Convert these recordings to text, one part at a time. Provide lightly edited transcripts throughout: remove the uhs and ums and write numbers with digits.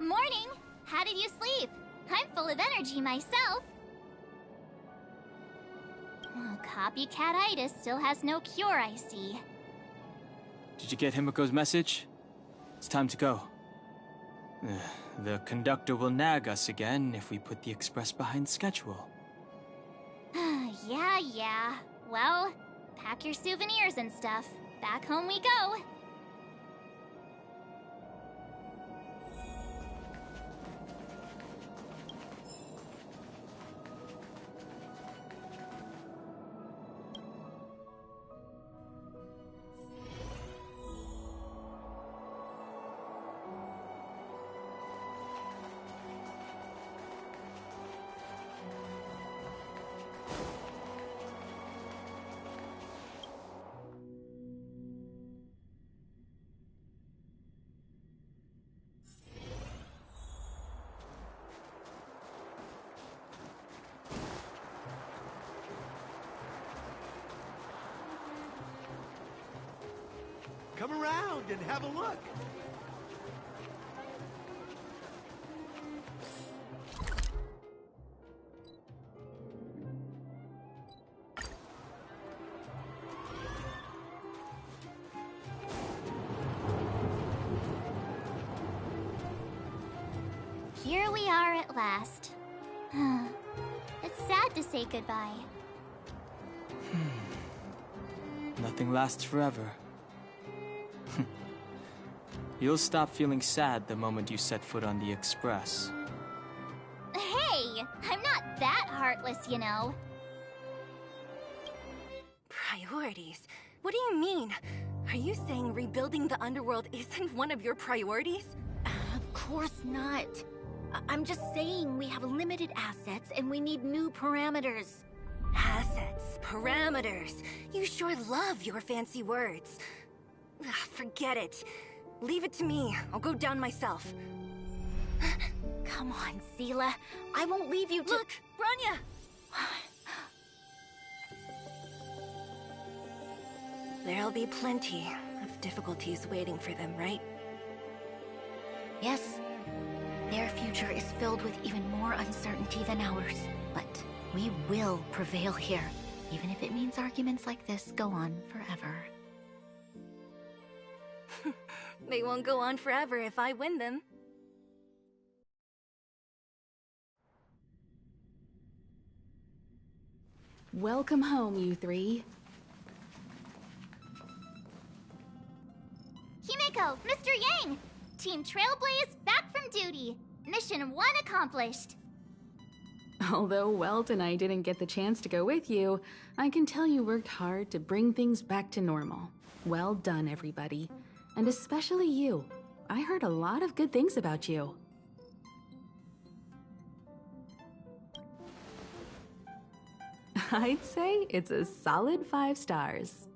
Morning! How did you sleep? I'm full of energy myself. Oh, copycat-itis still has no cure, I see. Did you get Himiko's message? It's time to go. The conductor will nag us again if we put the express behind schedule. Yeah. Well, pack your souvenirs and stuff. Back home we go. Come around and have a look. Here we are at last. It's sad to say goodbye. Nothing lasts forever. You'll stop feeling sad the moment you set foot on the express. Hey! I'm not that heartless, you know. Priorities? What do you mean? Are you saying rebuilding the underworld isn't one of your priorities? Of course not. I'm just saying we have limited assets and we need new parameters. Assets, parameters. You sure love your fancy words. Ugh, forget it. Leave it to me. I'll go down myself. Come on, Seela. I won't leave you to— Look, Branya! There'll be plenty of difficulties waiting for them, right? Yes. Their future is filled with even more uncertainty than ours. But we will prevail here, even if it means arguments like this go on forever. They won't go on forever if I win them. Welcome home, you three. Himiko, Mr. Yang! Team Trailblaze back from duty. Mission 1 accomplished. Although Welt and I didn't get the chance to go with you, I can tell you worked hard to bring things back to normal. Well done, everybody. And especially you. I heard a lot of good things about you. I'd say it's a solid 5 stars.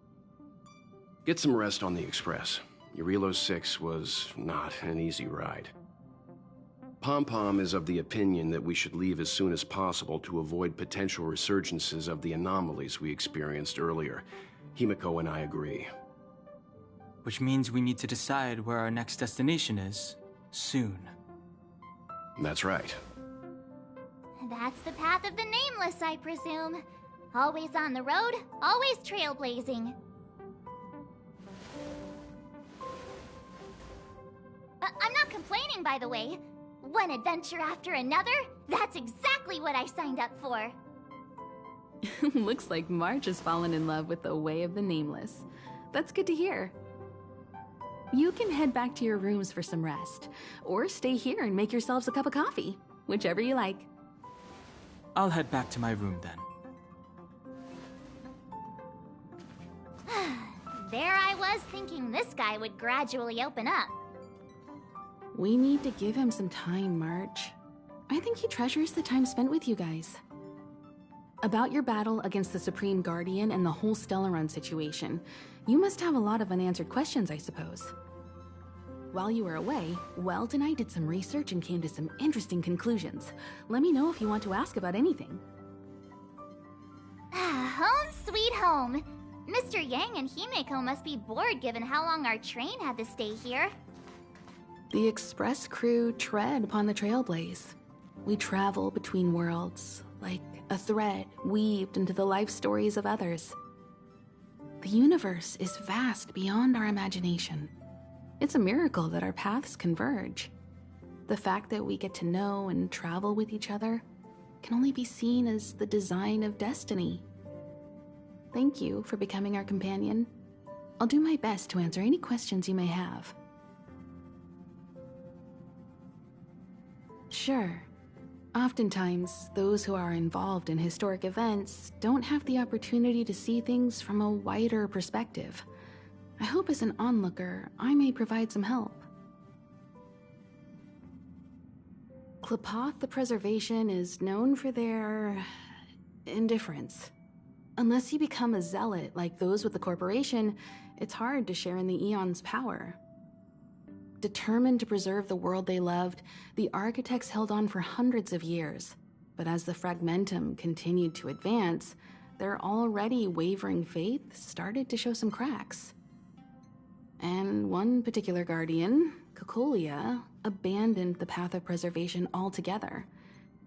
Get some rest on the express. Eurilo 6 was not an easy ride. Pom-Pom is of the opinion that we should leave as soon as possible to avoid potential resurgences of the anomalies we experienced earlier. Himiko and I agree. Which means we need to decide where our next destination is, soon. That's right. That's the path of the Nameless, I presume. Always on the road, always trailblazing. I'm not complaining, by the way. One adventure after another, that's exactly what I signed up for. Looks like March has fallen in love with the way of the Nameless. That's good to hear. You can head back to your rooms for some rest, or stay here and make yourselves a cup of coffee, whichever you like. I'll head back to my room then. There I was thinking this guy would gradually open up. We need to give him some time, March. I think he treasures the time spent with you guys. About your battle against the Supreme Guardian and the whole Stellaron situation, you must have a lot of unanswered questions, I suppose. While you were away, Welt and I did some research and came to some interesting conclusions. Let me know if you want to ask about anything. Home sweet home. Mr. Yang and Himeko must be bored given how long our train had to stay here. The Express crew tread upon the trailblaze. We travel between worlds, like a thread weaved into the life stories of others. The universe is vast beyond our imagination. It's a miracle that our paths converge. The fact that we get to know and travel with each other can only be seen as the design of destiny. Thank you for becoming our companion. I'll do my best to answer any questions you may have. Sure. Oftentimes, those who are involved in historic events don't have the opportunity to see things from a wider perspective. I hope as an onlooker, I may provide some help. Klapoth the Preservation is known for their indifference. Unless you become a zealot like those with the corporation, it's hard to share in the Eon's power. Determined to preserve the world they loved, the architects held on for hundreds of years. But as the Fragmentum continued to advance, their already wavering faith started to show some cracks. And one particular guardian, Cocolia, abandoned the path of preservation altogether.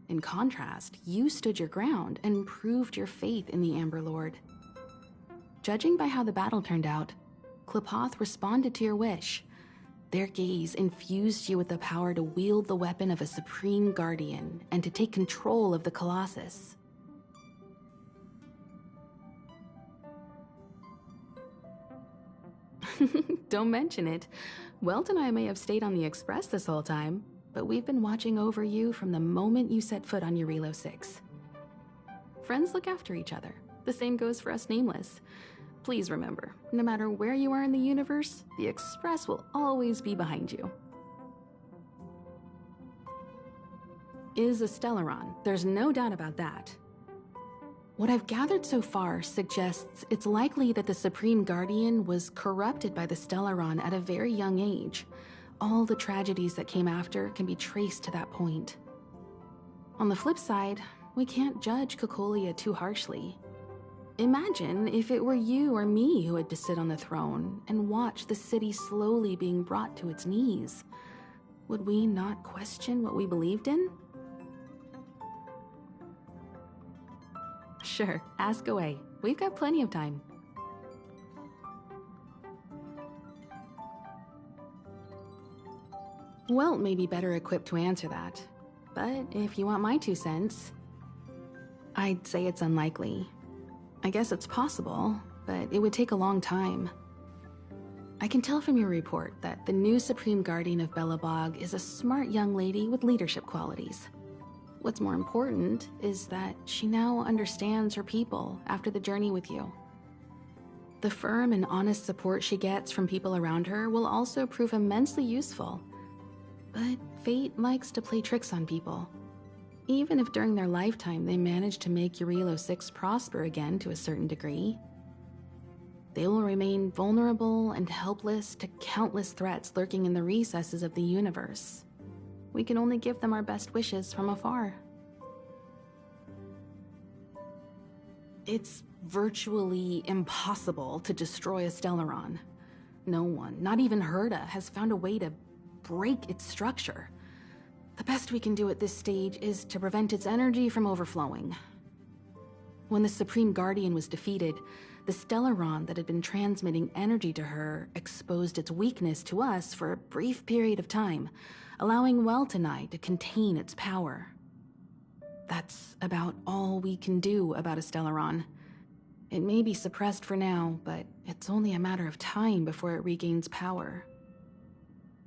In contrast, you stood your ground and proved your faith in the Amber Lord. Judging by how the battle turned out, Klapoth responded to your wish. Their gaze infused you with the power to wield the weapon of a supreme guardian and to take control of the Colossus. Don't mention it. Welt and I may have stayed on the Express this whole time, but we've been watching over you from the moment you set foot on Eurilo 6. Friends look after each other. The same goes for us Nameless. Please remember, no matter where you are in the universe, the Express will always be behind you. Is a Stellaron, there's no doubt about that. What I've gathered so far suggests it's likely that the Supreme Guardian was corrupted by the Stellaron at a very young age. All the tragedies that came after can be traced to that point. On the flip side, we can't judge Cocolia too harshly. Imagine if it were you or me who had to sit on the throne and watch the city slowly being brought to its knees. Would we not question what we believed in? Sure, ask away. We've got plenty of time. Welt may be better equipped to answer that, but if you want my 2 cents, I'd say it's unlikely. I guess it's possible, but it would take a long time. I can tell from your report that the new Supreme Guardian of Belobog is a smart young lady with leadership qualities. What's more important is that she now understands her people after the journey with you. The firm and honest support she gets from people around her will also prove immensely useful. But fate likes to play tricks on people. Even if during their lifetime they manage to make Eurilo 6 prosper again to a certain degree, they will remain vulnerable and helpless to countless threats lurking in the recesses of the universe. We can only give them our best wishes from afar. It's virtually impossible to destroy a Stellaron. No one, not even Herta, has found a way to break its structure. The best we can do at this stage is to prevent its energy from overflowing. When the Supreme Guardian was defeated, the Stellaron that had been transmitting energy to her exposed its weakness to us for a brief period of time, allowing Welt and I to contain its power. That's about all we can do about a Stellaron. It may be suppressed for now, but it's only a matter of time before it regains power.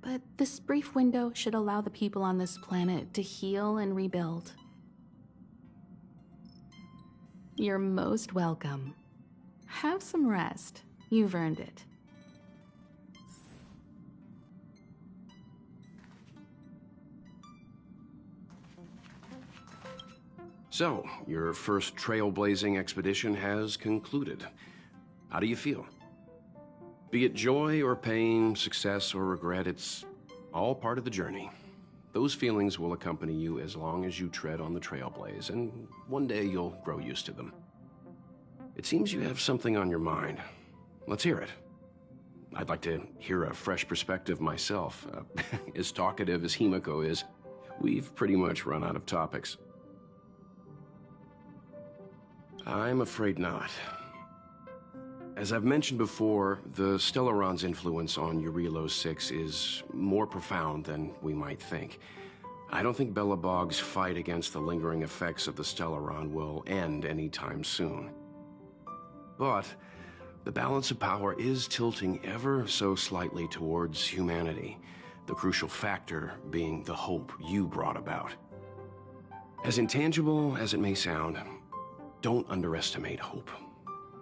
But this brief window should allow the people on this planet to heal and rebuild. You're most welcome. Have some rest. You've earned it. So, your first trailblazing expedition has concluded. How do you feel? Be it joy or pain, success or regret, it's all part of the journey. Those feelings will accompany you as long as you tread on the trailblaze, and one day you'll grow used to them. It seems you have something on your mind. Let's hear it. I'd like to hear a fresh perspective myself. As talkative as Himiko is, we've pretty much run out of topics. I'm afraid not. As I've mentioned before, the Stellaron's influence on Eurilo 6 is more profound than we might think. I don't think Belobog's fight against the lingering effects of the Stellaron will end anytime soon. But the balance of power is tilting ever so slightly towards humanity, the crucial factor being the hope you brought about. As intangible as it may sound, don't underestimate hope,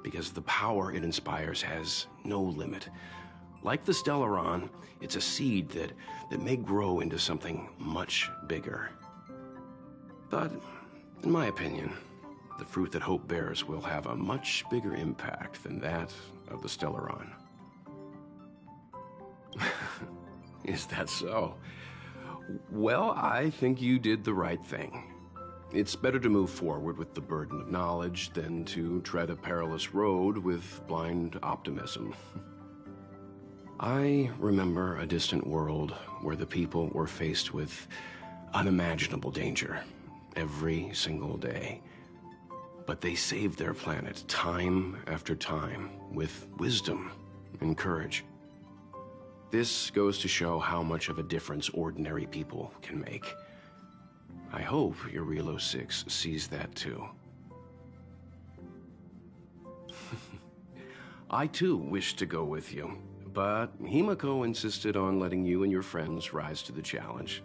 because the power it inspires has no limit. Like the Stellaron, it's a seed that may grow into something much bigger. But, in my opinion, the fruit that hope bears will have a much bigger impact than that of the Stellaron. Is that so? Well, I think you did the right thing. It's better to move forward with the burden of knowledge than to tread a perilous road with blind optimism. I remember a distant world where the people were faced with unimaginable danger every single day. But they saved their planet time after time with wisdom and courage. This goes to show how much of a difference ordinary people can make. I hope Eurilo 6 sees that too. I too wish to go with you, but Himiko insisted on letting you and your friends rise to the challenge.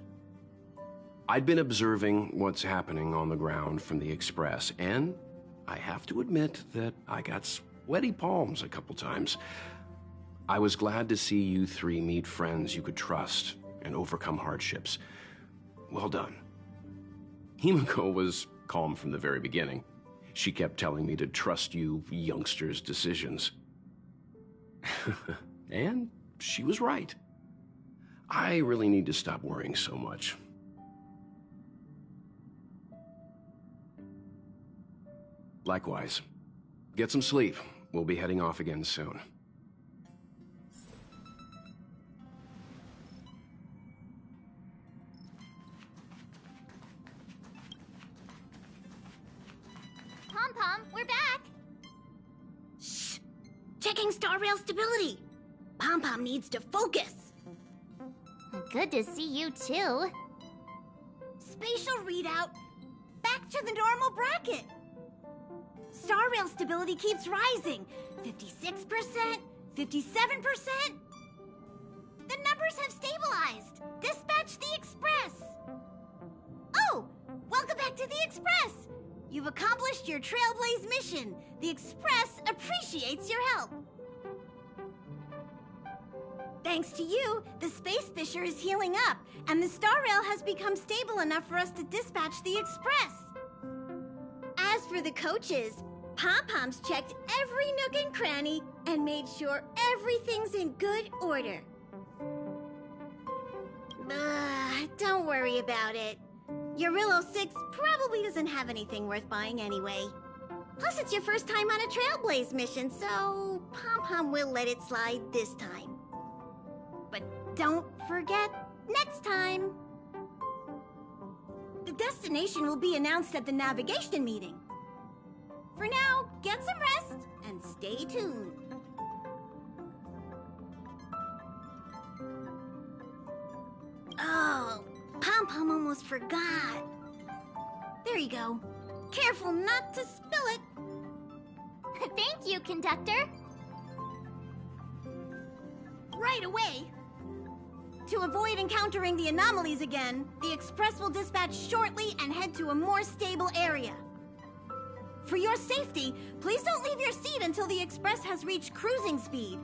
I'd been observing what's happening on the ground from the Express, and I have to admit that I got sweaty palms a couple times. I was glad to see you three meet friends you could trust and overcome hardships. Well done. Himiko was calm from the very beginning. She kept telling me to trust you youngsters' decisions. And she was right. I really need to stop worrying so much. Likewise. Get some sleep. We'll be heading off again soon. Pom-Pom, we're back! Shh! Checking star rail stability! Pom-Pom needs to focus! Good to see you too. Spatial readout, back to the normal bracket! Star rail stability keeps rising. 56%, 57%. The numbers have stabilized. Dispatch the Express. Oh, welcome back to the Express. You've accomplished your Trailblaze mission. The Express appreciates your help. Thanks to you, the Space Fisher is healing up, and the Star Rail has become stable enough for us to dispatch the Express. As for the coaches, Pom-Pom's checked every nook and cranny and made sure everything's in good order. Don't worry about it. Eurilo 6 probably doesn't have anything worth buying anyway. Plus, it's your first time on a Trailblaze mission, so Pom-Pom will let it slide this time. But don't forget, next time. The destination will be announced at the navigation meeting. For now, get some rest and stay tuned. Oh, Pom-Pom almost forgot. There you go. Careful not to spill it. Thank you, conductor. Right away. To avoid encountering the anomalies again, the Express will dispatch shortly and head to a more stable area. For your safety, please don't leave your seat until the Express has reached cruising speed.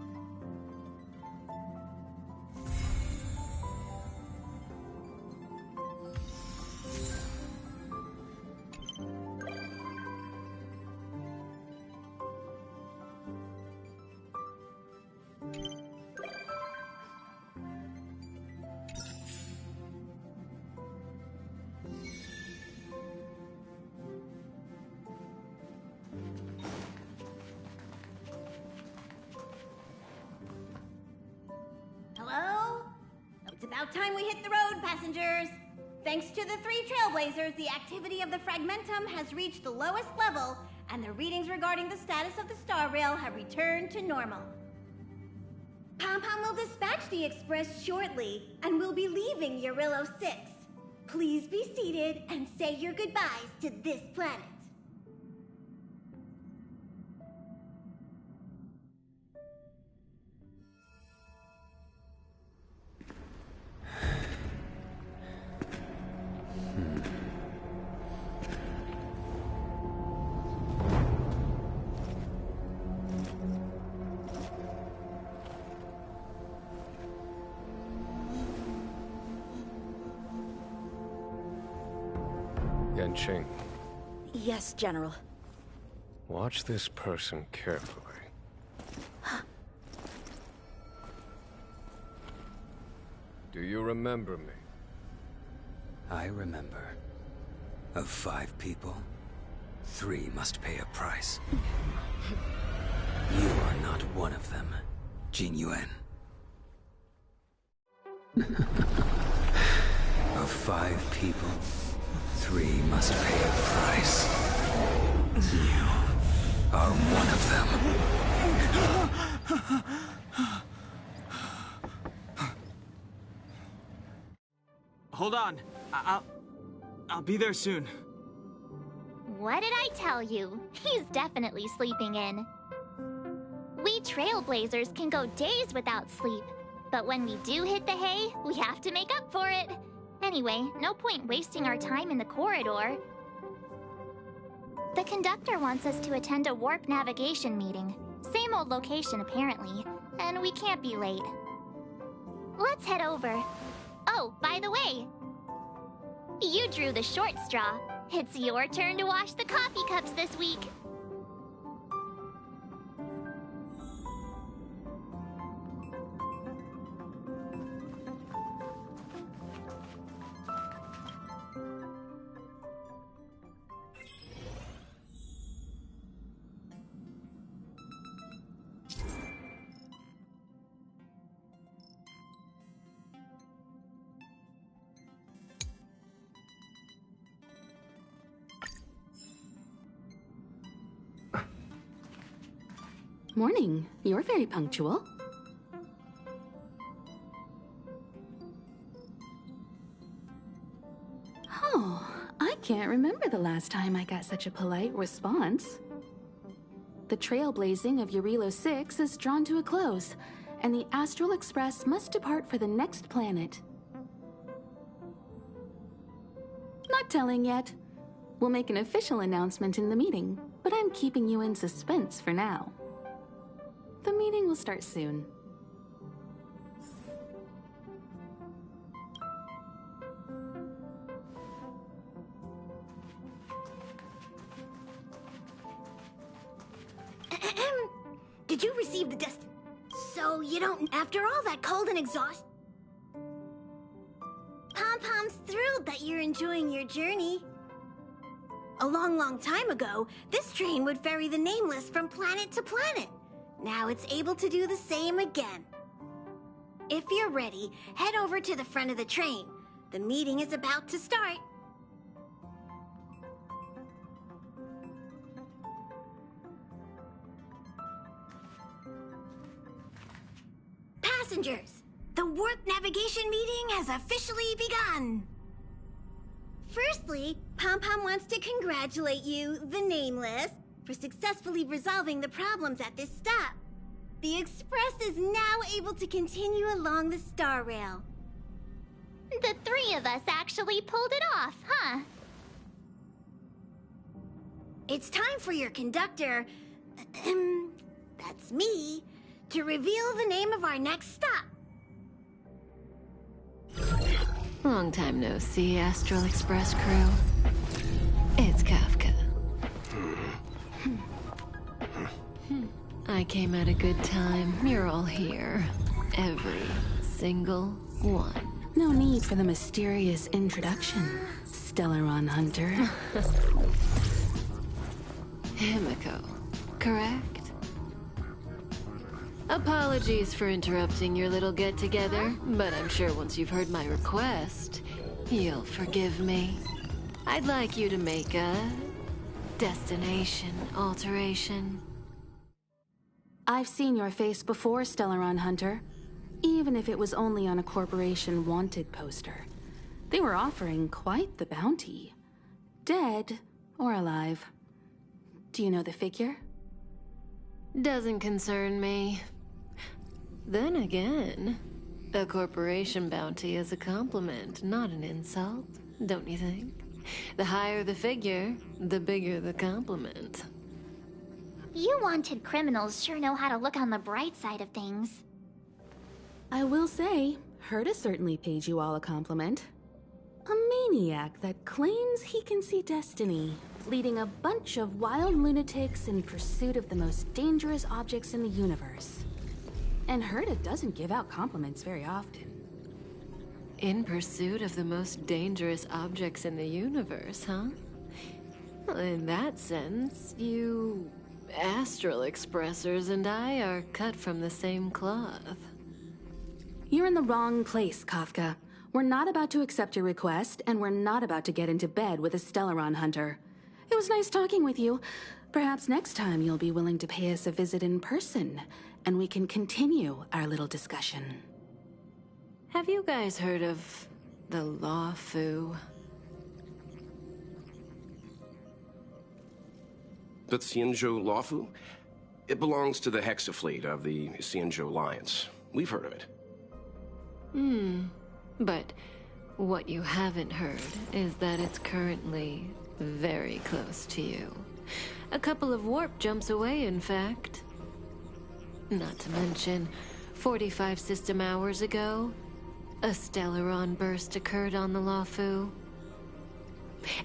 About time we hit the road, passengers! Thanks to the 3 Trailblazers, the activity of the Fragmentum has reached the lowest level, and the readings regarding the status of the Star Rail have returned to normal. Pom-Pom will dispatch the Express shortly, and we'll be leaving Eurillo 6. Please be seated and say your goodbyes to this planet. Yanqing, Yes, General. watch this person carefully. Do you remember me? I remember. Of 5 people, 3 must pay a price. You are not one of them, Jin Yuan. Of 5 people, 3 must pay a price. You are one of them. Hold on. I'll be there soon. What did I tell you? He's definitely sleeping in. We Trailblazers can go days without sleep, but when we do hit the hay, we have to make up for it. Anyway, no point wasting our time in the corridor. The conductor wants us to attend a warp navigation meeting. Same old location, apparently, and we can't be late. Let's head over. Oh, by the way, you drew the short straw. It's your turn to wash the coffee cups this week. Morning. You're very punctual. Oh, I can't remember the last time I got such a polite response. The trailblazing of Eurillo 6 is drawn to a close, and the Astral Express must depart for the next planet. Not telling yet. We'll make an official announcement in the meeting, but I'm keeping you in suspense for now. The meeting will start soon. Did you receive the So you don't... After all that cold and exhaust... Pom-Pom's thrilled that you're enjoying your journey. A long time ago, this train would ferry the Nameless from planet to planet. Now it's able to do the same again. If you're ready, head over to the front of the train. The meeting is about to start. Passengers, the warp navigation meeting has officially begun. Firstly, Pom-Pom wants to congratulate you, the Nameless, for successfully resolving the problems at this stop. The Express is now able to continue along the Star Rail. The 3 of us actually pulled it off, huh? It's time for your conductor, that's me, to reveal the name of our next stop. Long time no see, Astral Express crew. It's Kafka. I came at a good time. You're all here. Every single one. No need for the mysterious introduction, Stellaron Hunter. Himiko, correct? Apologies for interrupting your little get-together, but I'm sure once you've heard my request, you'll forgive me. I'd like you to make a destination alteration. I've seen your face before, Stellaron Hunter. Even if it was only on a corporation wanted poster. They were offering quite the bounty. Dead or alive. Do you know the figure? Doesn't concern me. Then again, a corporation bounty is a compliment, not an insult, don't you think? The higher the figure, the bigger the compliment. You wanted criminals sure know how to look on the bright side of things. I will say, Herta certainly paid you all a compliment. A maniac that claims he can see destiny, leading a bunch of wild lunatics in pursuit of the most dangerous objects in the universe. And Herta doesn't give out compliments very often. In pursuit of the most dangerous objects in the universe, huh? Well, in that sense, you astral expressors and I are cut from the same cloth. You're in the wrong place, Kafka. We're not about to accept your request, and we're not about to get into bed with a Stellaron Hunter. It was nice talking with you. Perhaps next time you'll be willing to pay us a visit in person, and we can continue our little discussion. Have you guys heard of the Law Fu? The Xianzhou Lawfu? It belongs to the Hexafleet of the Xianzhou Alliance. We've heard of it. But what you haven't heard is that it's currently very close to you. A couple of warp jumps away, in fact. Not to mention, 45 system hours ago, a Stellaron burst occurred on the Lawfu.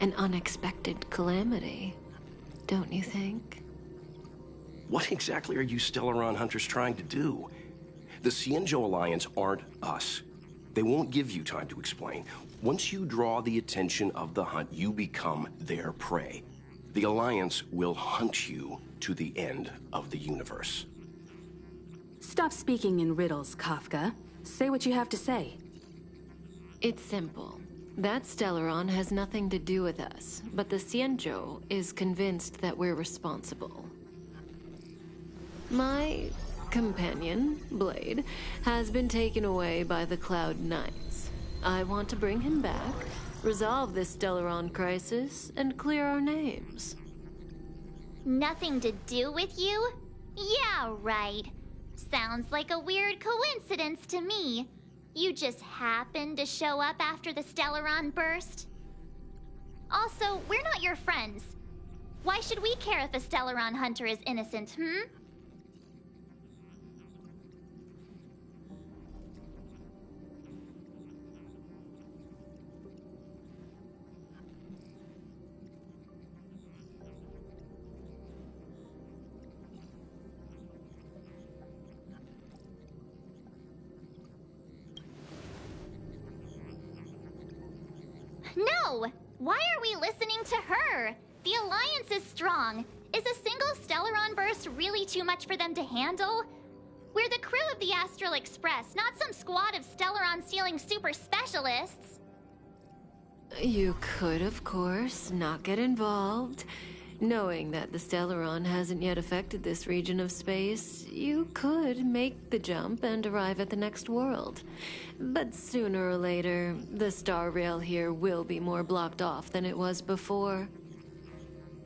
An unexpected calamity, don't you think? What exactly are you Stellaron Hunters trying to do? The Xianzhou Alliance aren't us. They won't give you time to explain. Once you draw the attention of the hunt, you become their prey. The Alliance will hunt you to the end of the universe. Stop speaking in riddles, Kafka. Say what you have to say. It's simple. That Stellaron has nothing to do with us, but the Xianzhou is convinced that we're responsible. My companion, Blade, has been taken away by the Cloud Knights. I want to bring him back, resolve this Stellaron crisis, and clear our names. Nothing to do with you? Yeah, right. Sounds like a weird coincidence to me. You just happened to show up after the Stellaron burst? Also, we're not your friends. Why should we care if a Stellaron hunter is innocent, No! Why are we listening to her? The Alliance is strong. Is a single Stellaron burst really too much for them to handle? We're the crew of the Astral Express, not some squad of Stellaron-stealing super specialists. You could, of course, not get involved. Knowing that the Stellaron hasn't yet affected this region of space, you could make the jump and arrive at the next world. But sooner or later, the star rail here will be more blocked off than it was before.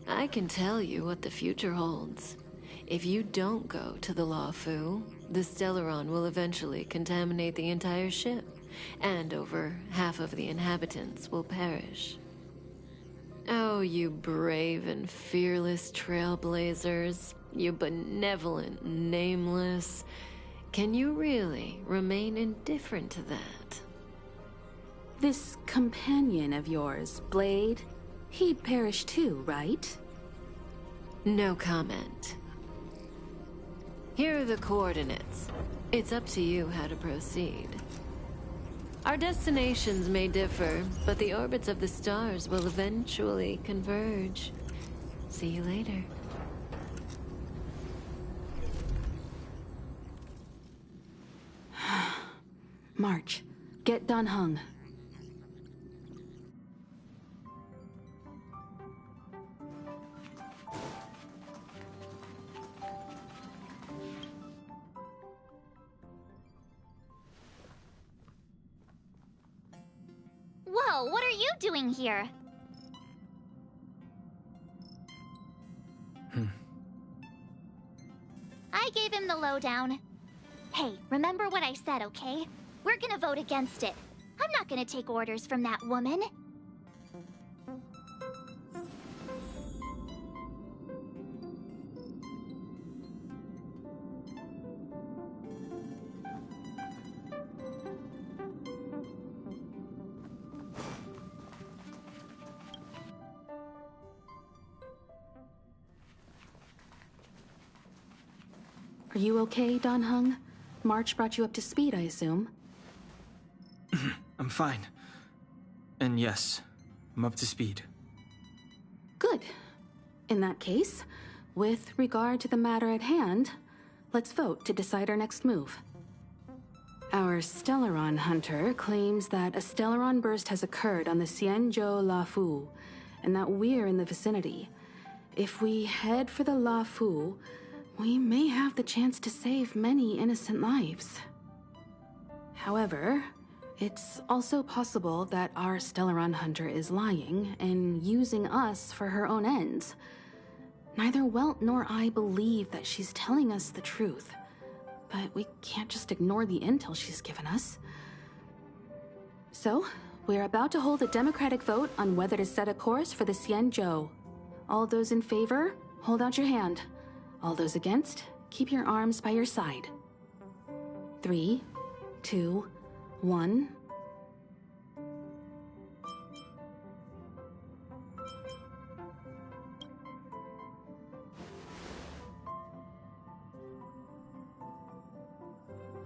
I can tell you what the future holds. If you don't go to the Lawfu, the Stellaron will eventually contaminate the entire ship, and over half of the inhabitants will perish. Oh, you brave and fearless trailblazers, you benevolent nameless. Can you really remain indifferent to that? This companion of yours, Blade, he'd perish too, right? No comment. Here are the coordinates. It's up to you how to proceed. Our destinations may differ, but the orbits of the stars will eventually converge. See you later. March, get Dan Heng. Whoa, what are you doing here? I gave him the lowdown. Hey, remember what I said, okay? We're gonna vote against it. I'm not gonna take orders from that woman. Are you okay, Dan Heng? March brought you up to speed, I assume? I'm fine. And yes, I'm up to speed. Good. In that case, with regard to the matter at hand, let's vote to decide our next move. Our Stellaron hunter claims that a Stellaron burst has occurred on the Xianzhou La Fu, and that we're in the vicinity. If we head for the La Fu, we may have the chance to save many innocent lives. However, it's also possible that our Stellaron hunter is lying and using us for her own ends. Neither Welt nor I believe that she's telling us the truth, but we can't just ignore the intel she's given us. So, we're about to hold a democratic vote on whether to set a course for the Xianzhou. All those in favor, hold out your hand. All those against, keep your arms by your side. 3, 2, 1.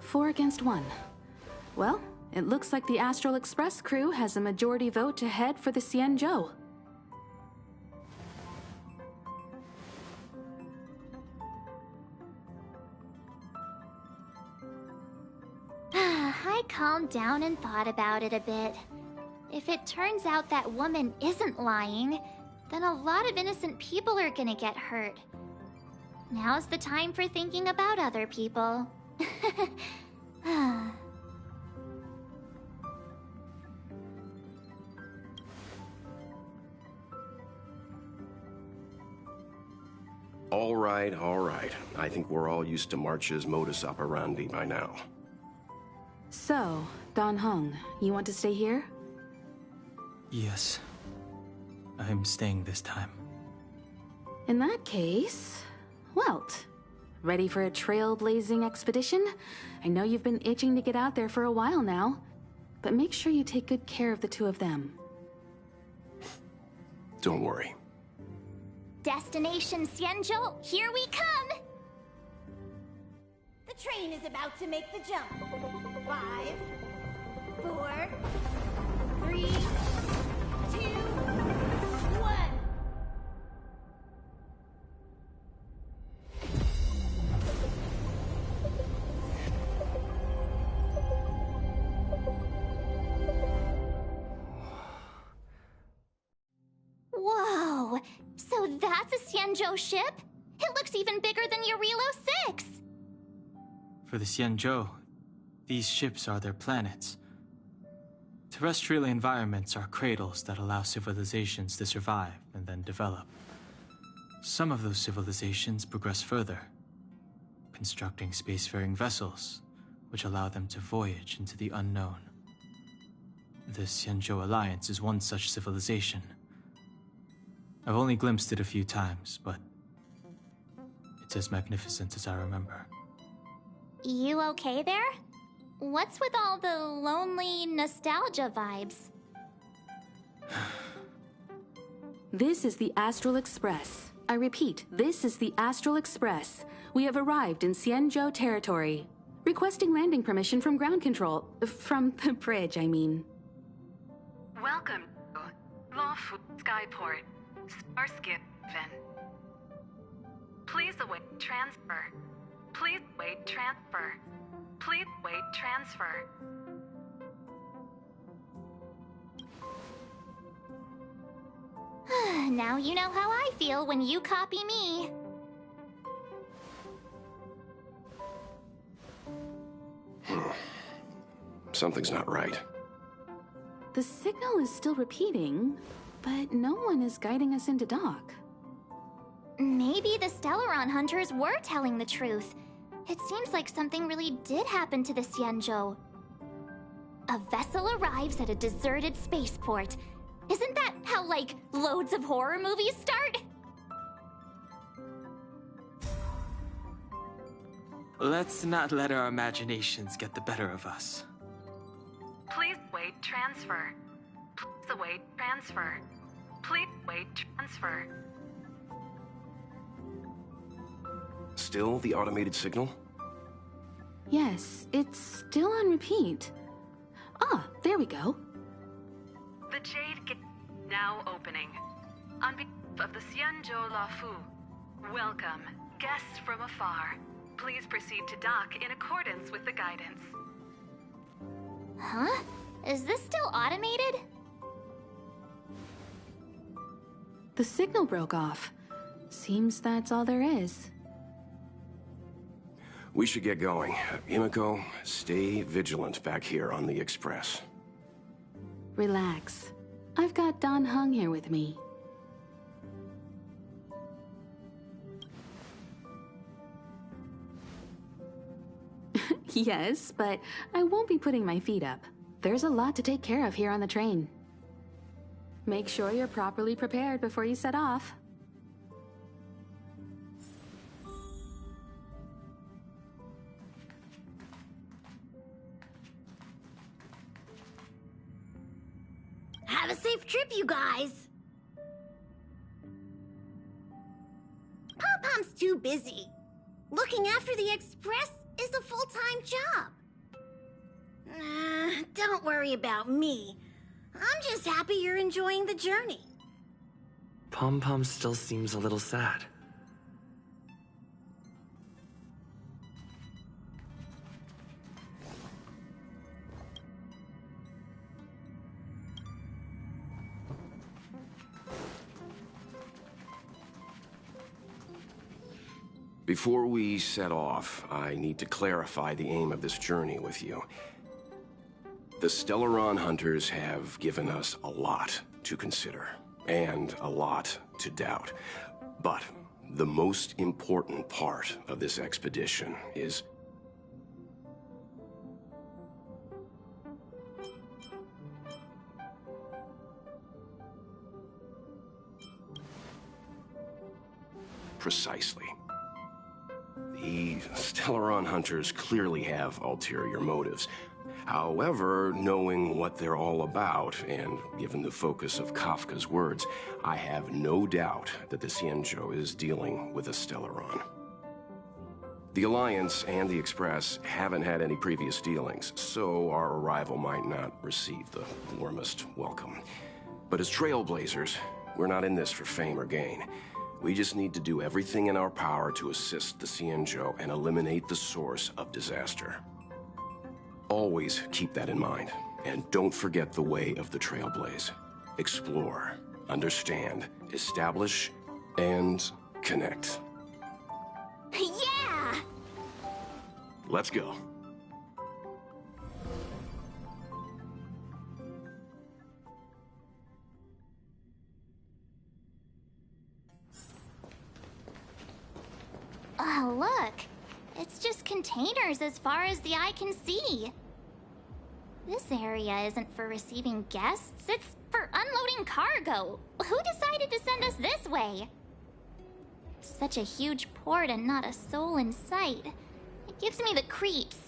Four against 1. Well, it looks like the Astral Express crew has a majority vote to head for the Xianzhou. I calmed down and thought about it a bit. If it turns out that woman isn't lying, then a lot of innocent people are gonna get hurt. Now's the time for thinking about other people. All right, all right. I think we're all used to March's modus operandi by now. So, Dan Heng, you want to stay here? Yes. I'm staying this time. In that case, Welt, ready for a trailblazing expedition? I know you've been itching to get out there for a while now, but make sure you take good care of the two of them. Don't worry. Destination Xianzhou, here we come! The train is about to make the jump. 5, 4, 3, 2, 1. Whoa! So that's a Xianzhou ship? It looks even bigger than Eurilo 6! For the Xianzhou, these ships are their planets. Terrestrial environments are cradles that allow civilizations to survive and then develop. Some of those civilizations progress further, constructing spacefaring vessels, which allow them to voyage into the unknown. The Xianzhou Alliance is one such civilization. I've only glimpsed it a few times, but it's as magnificent as I remember. You okay there? What's with all the lonely nostalgia vibes? This is the Astral Express. I repeat, this is the Astral Express. We have arrived in Xianzhou territory. Requesting landing permission from ground control. From the bridge, I mean. Welcome to Lawful Skyport, Starskin. Please await transfer. Please wait transfer. Please wait transfer. Now you know how I feel when you copy me. Something's not right. The signal is still repeating, but no one is guiding us into dock. Maybe the Stellaron hunters were telling the truth. It seems like something really did happen to the Xianzhou. A vessel arrives at a deserted spaceport. Isn't that how, like, loads of horror movies start? Let's not let our imaginations get the better of us. Please wait transfer. Please await transfer. Please wait transfer. Still the automated signal? Yes, it's still on repeat. Ah, there we go. The Jade Gate now opening. On behalf of the Xianzhou Lafu, welcome, guests from afar. Please proceed to dock in accordance with the guidance. Huh? Is this still automated? The signal broke off. Seems that's all there is. We should get going. Himiko, stay vigilant back here on the Express. Relax. I've got Don Hung here with me. Yes, but I won't be putting my feet up. There's a lot to take care of here on the train. Make sure you're properly prepared before you set off. Have a safe trip, you guys! Pom-Pom's too busy. Looking after the Express is a full-time job. Don't worry about me. I'm just happy you're enjoying the journey. Pom-Pom still seems a little sad. Before we set off, I need to clarify the aim of this journey with you. The Stellaron hunters have given us a lot to consider, and a lot to doubt. But the most important part of this expedition is precisely. The Stellaron hunters clearly have ulterior motives. However, knowing what they're all about, and given the focus of Kafka's words, I have no doubt that the Xianzhou is dealing with a Stellaron. The Alliance and the Express haven't had any previous dealings, so our arrival might not receive the warmest welcome. But as trailblazers, we're not in this for fame or gain. We just need to do everything in our power to assist the Xianzhou and eliminate the source of disaster. Always keep that in mind, and don't forget the way of the Trailblaze. Explore, understand, establish, and connect. Yeah! Let's go. Oh, look. It's just containers as far as the eye can see. This area isn't for receiving guests, it's for unloading cargo. Who decided to send us this way? Such a huge port and not a soul in sight. It gives me the creeps.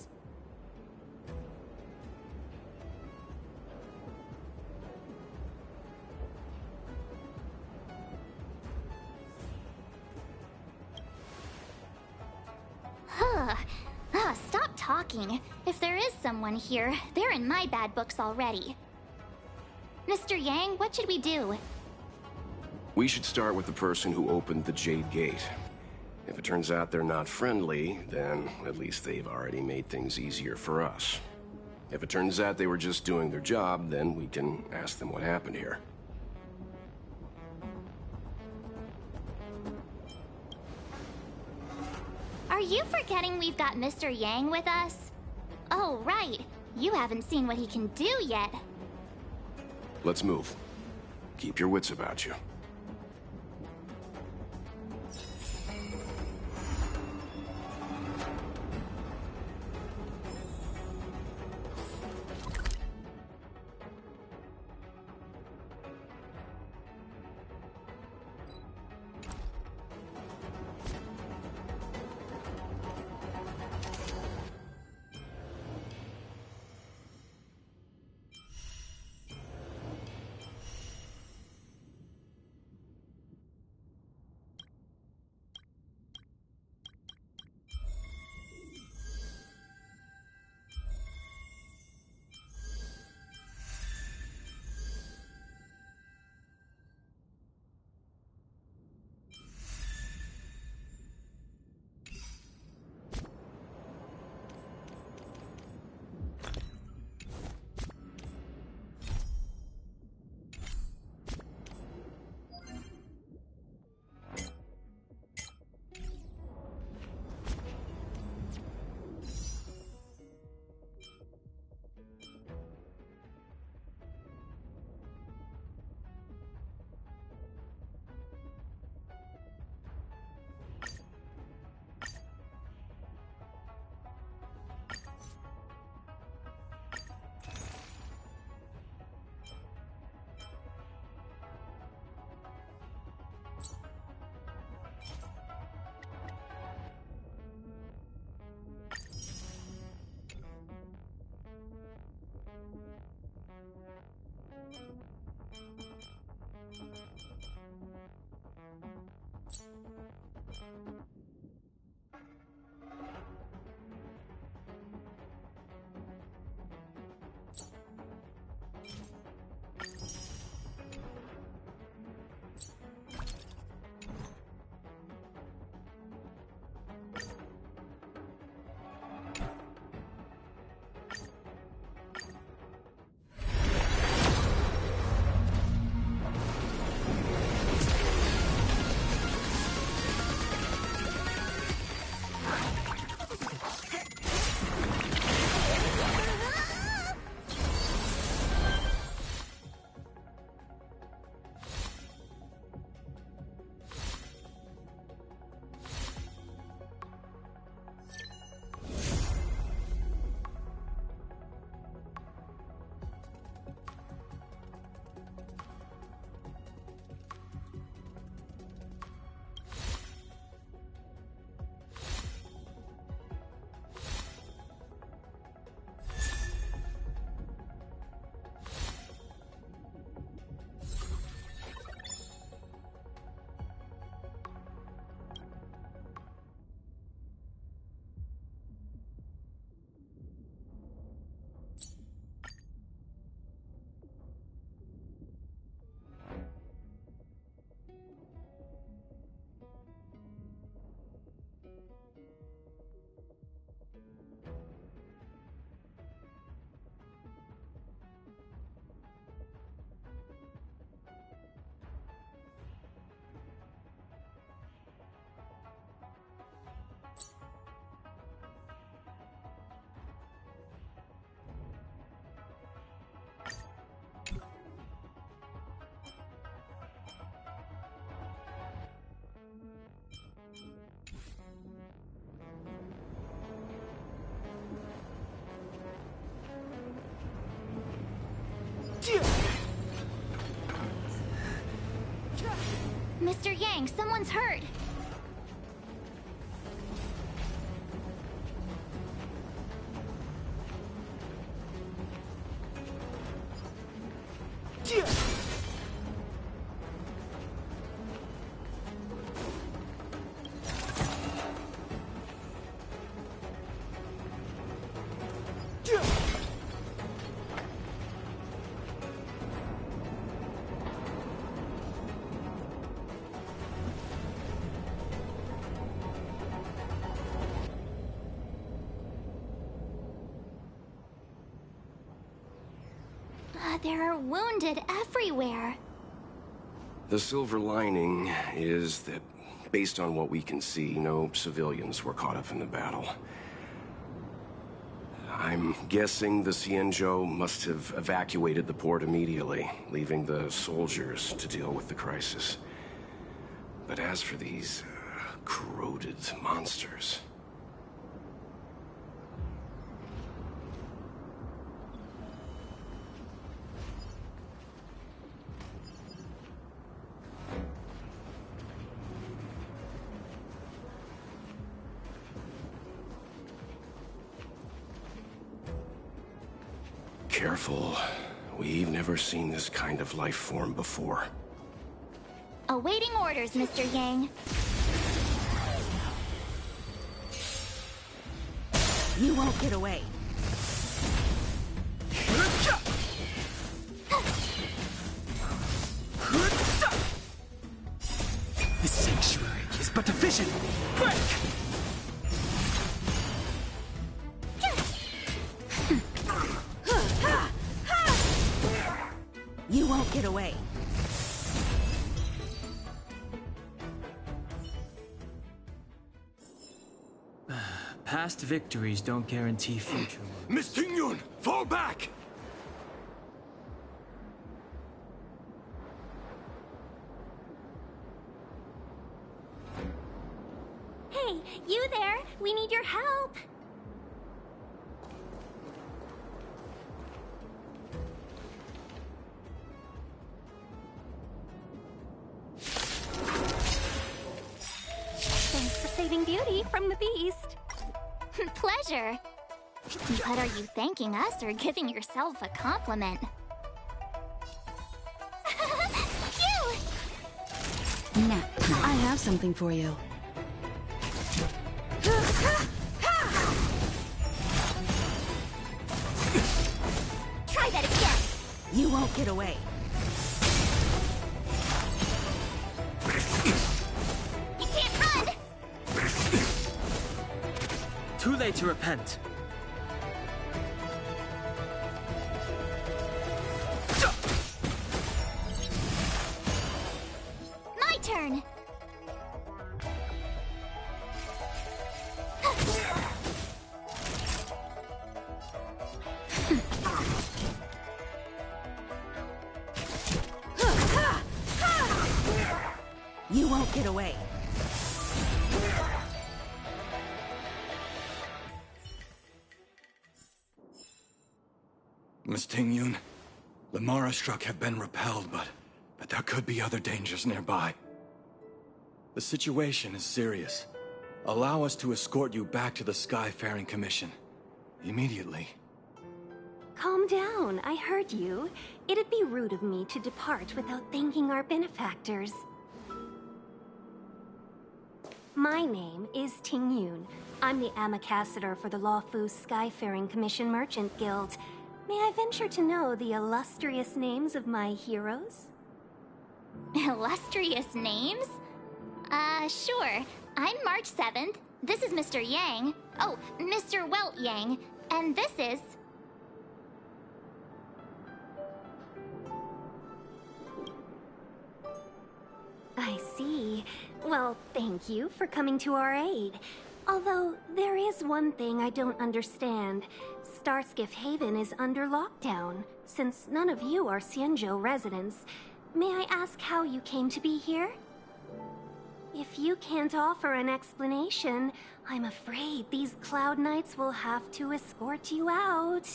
Stop talking. If there is someone here, they're in my bad books already. Mr. Yang, what should we do? We should start with the person who opened the Jade Gate. If it turns out they're not friendly, then at least they've already made things easier for us. If it turns out they were just doing their job, then we can ask them what happened here. you forgetting we've got Mr. Yang with us? Oh, right. You haven't seen what he can do yet. Let's move. Keep your wits about you. Mr. Yang, someone's hurt. There are wounded everywhere. The silver lining is that Based on what we can see, no civilians were caught up in the battle. I'm guessing the Xianzhou must have evacuated the port immediately, leaving the soldiers to deal with the crisis. But as for these corroded monsters... Careful. We've never seen this kind of life form before. Awaiting orders, Mr. Yang. You won't get away. The sanctuary is but a vision. Break! You won't get away. Past victories don't guarantee future ones. Miss Tingyun, fall back! Hey, you there? We need your help. Thanks for saving Beauty from the beast. Pleasure. But are you thanking us or giving yourself a compliment? Phew! Now, I have something for you. Try that again. You won't get away. You can't run. Too late to repent. My turn. You won't get away. Miss Tingyun, the Mara struck have been repelled, but there could be other dangers nearby. The situation is serious. Allow us to escort you back to the Skyfaring Commission. Immediately. Calm down, I heard you. It'd be rude of me to depart without thanking our benefactors. My name is Tingyun. I'm the ambassador for the Lawfu Skyfaring Commission Merchant Guild. May I venture to know the illustrious names of my heroes? Illustrious names? Sure. I'm March 7th. This is Mr. Yang. Oh, Mr. Welt Yang. And this is... I see. Well, thank you for coming to our aid. Although, there is one thing I don't understand. Starskiff Haven is under lockdown. Since none of you are Xianzhou residents, may I ask how you came to be here? If you can't offer an explanation, I'm afraid these Cloud Knights will have to escort you out.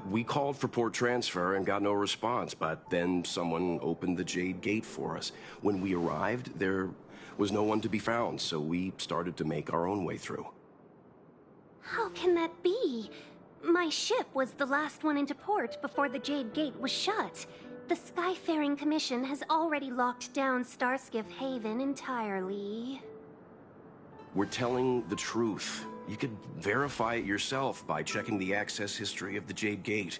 We called for port transfer and got no response, but then someone opened the Jade Gate for us. When we arrived, there was no one to be found, so we started to make our own way through. How can that be? My ship was the last one into port before the Jade Gate was shut. The Skyfaring Commission has already locked down Starskiff Haven entirely. We're telling the truth. You could verify it yourself by checking the access history of the Jade Gate.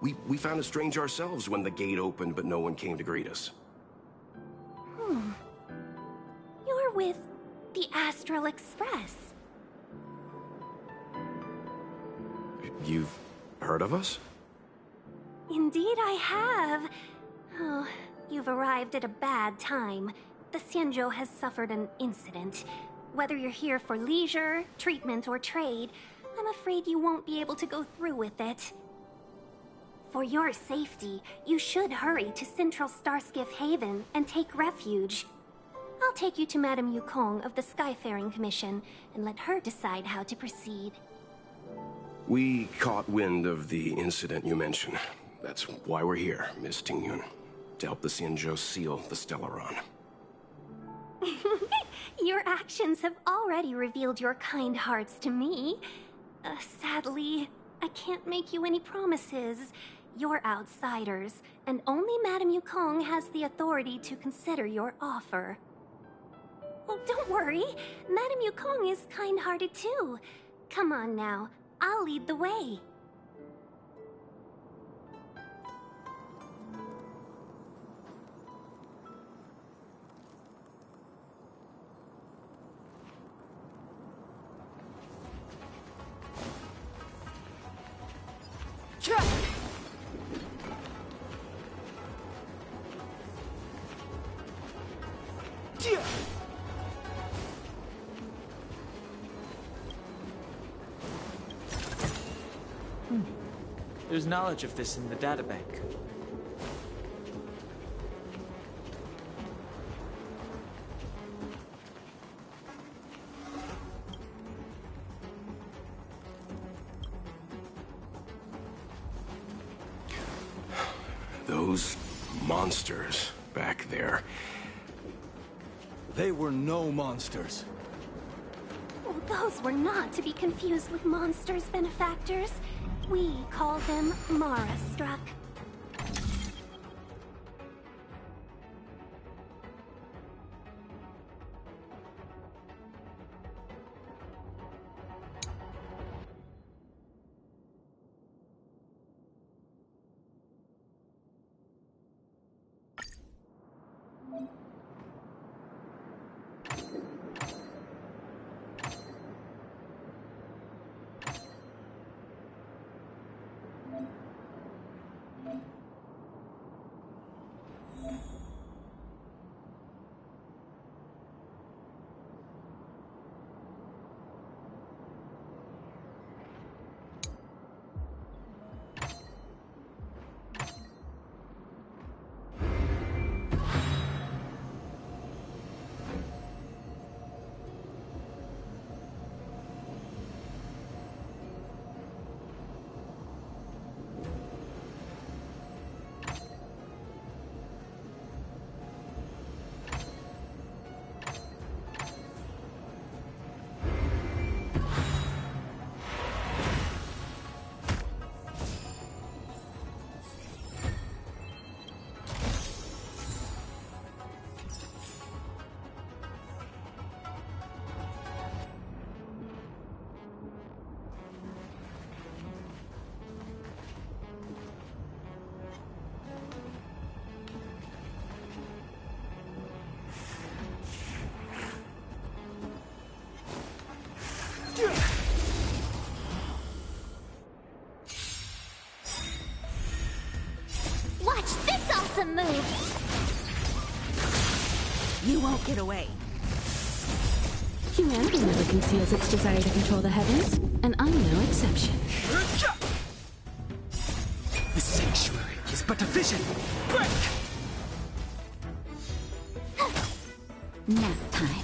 We found it strange ourselves when the gate opened, but no one came to greet us. You're with the Astral Express. You've heard of us? Indeed I have. Oh, You've arrived at a bad time. The Xianzhou has suffered an incident. Whether you're here for leisure, treatment, or trade, I'm afraid you won't be able to go through with it. For your safety, you should hurry to Central Starskiff Haven and take refuge. I'll take you to Madame Yukong of the Skyfaring Commission and let her decide how to proceed. We caught wind of the incident you mentioned. That's why we're here, Miss Tingyun. To help the Xianzhou seal the Stellaron. Your actions have already revealed your kind hearts to me. Sadly, I can't make you any promises. You're outsiders, and only Madame Yukong has the authority to consider your offer. Oh, don't worry. Madame Yukong is kind-hearted too. Come on now, I'll lead the way. There's knowledge of this in the databank. Those monsters back there. They were no monsters. Oh, those were not to be confused with monsters, benefactors. We call them Mara-struck. Watch this awesome move! You won't get away. Humanity never conceals its desire to control the heavens, and I'm no exception. The sanctuary is but a vision. Break! Nap time.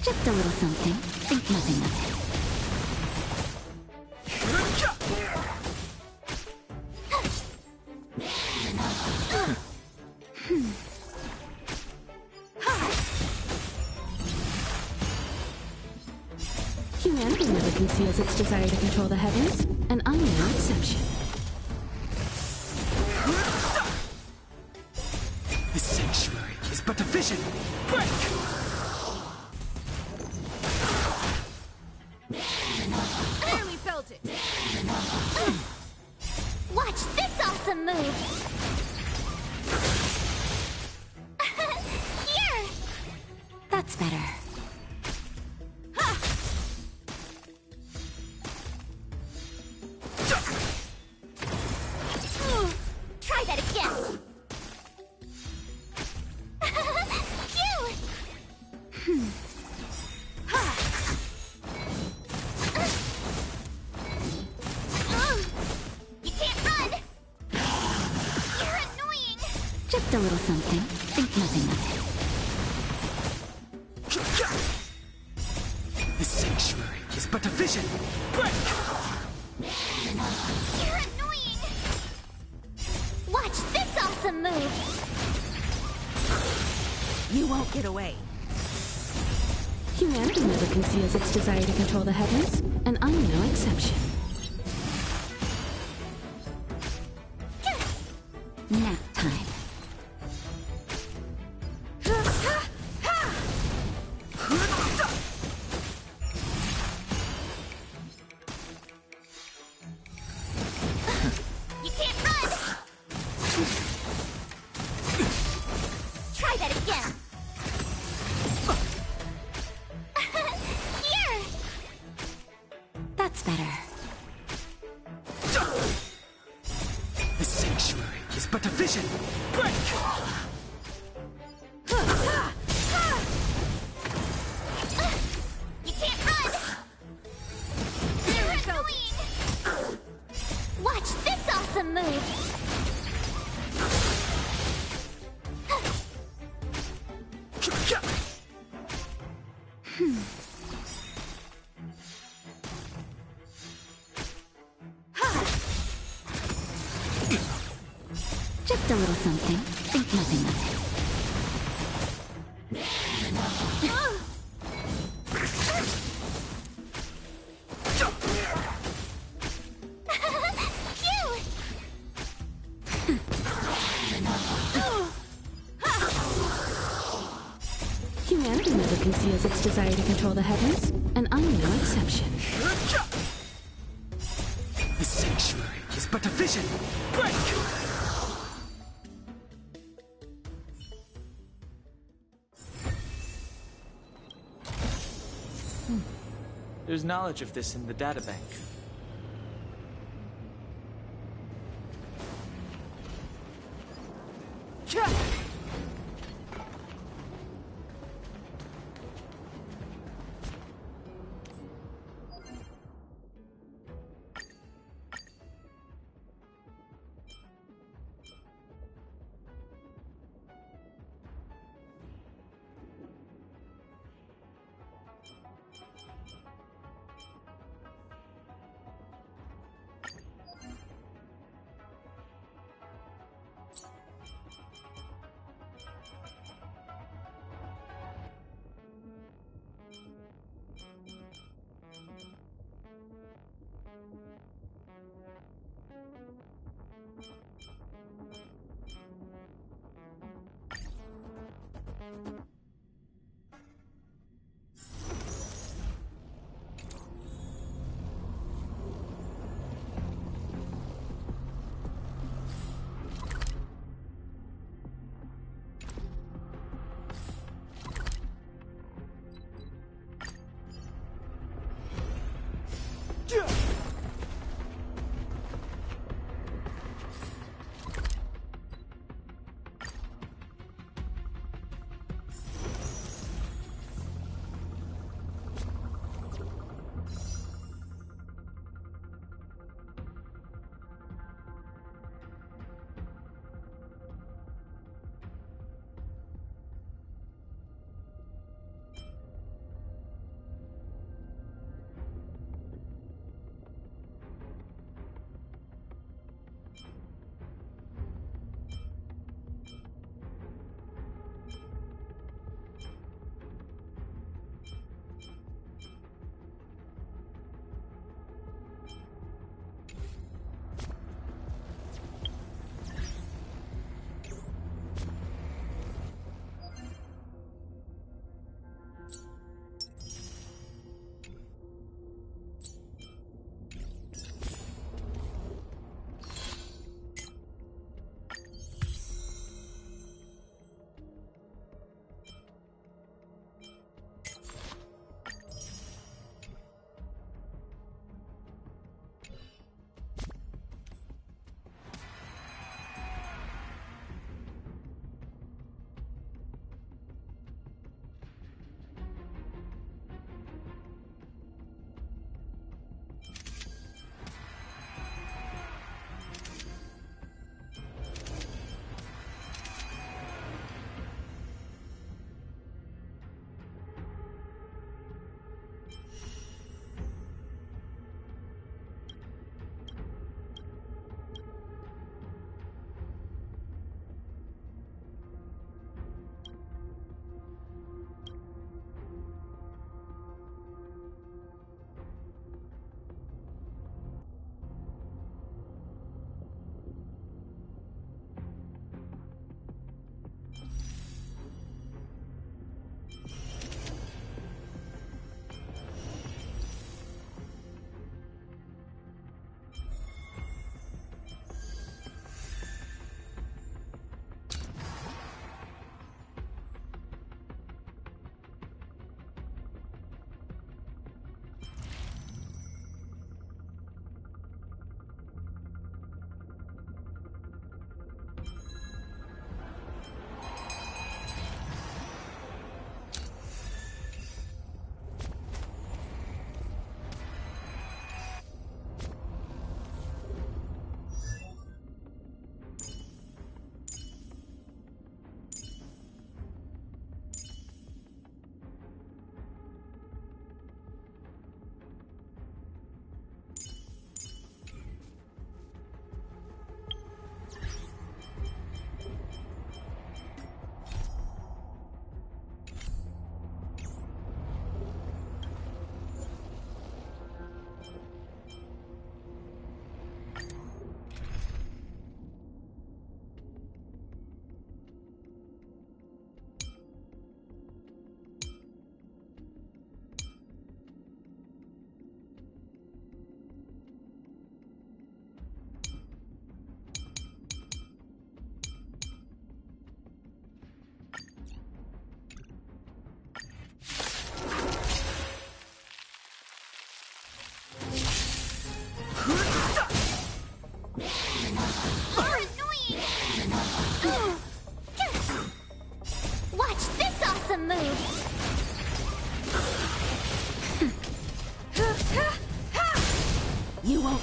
Just a little something. Think nothing of it. Humanity never conceals its desire to control the heavens, and I'm no exception. The sanctuary is but a vision. Break! awesome move! Here! That's better. Try that again! Phew! You can't run! You're annoying! Just a little something. Think nothing of it. The sanctuary is but a vision. Break! You're annoying! Watch this awesome move! You won't get away. Humanity never conceals its desire to control the heavens, and I'm no exception. Nap time. You can't run! Try that again! Here! That's better. The sanctuary is but a vision. Break! You can't run! You're annoying! Watch this awesome move! Just a little something. Think nothing of Phew! Humanity never conceals its desire to control the heavens, and I'm no exception. The sanctuary is but a vision. Break! There's knowledge of this in the databank.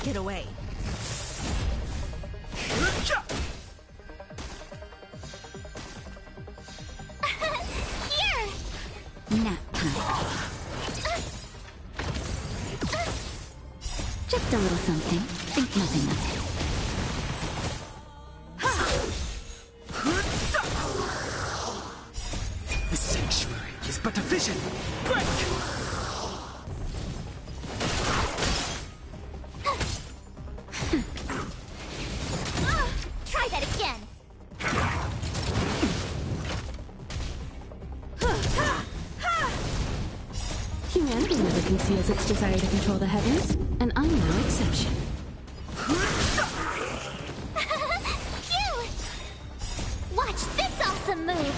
get away. Here! Nap time. Just a little something. Think nothing of it. The sanctuary is but a vision. Break! Try that again! Humanity never conceals its desire to control the heavens, and I'm no exception. Phew! Watch this awesome move!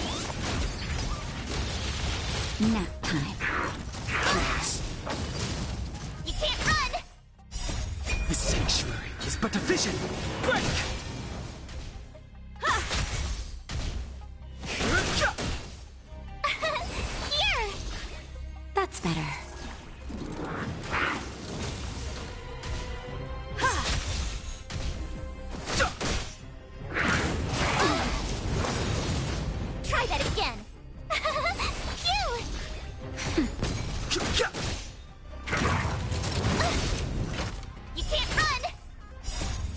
Nap time. You can't run! The sanctuary is but a vision. Break! Here! That's better. Try that again! Phew! You can't run!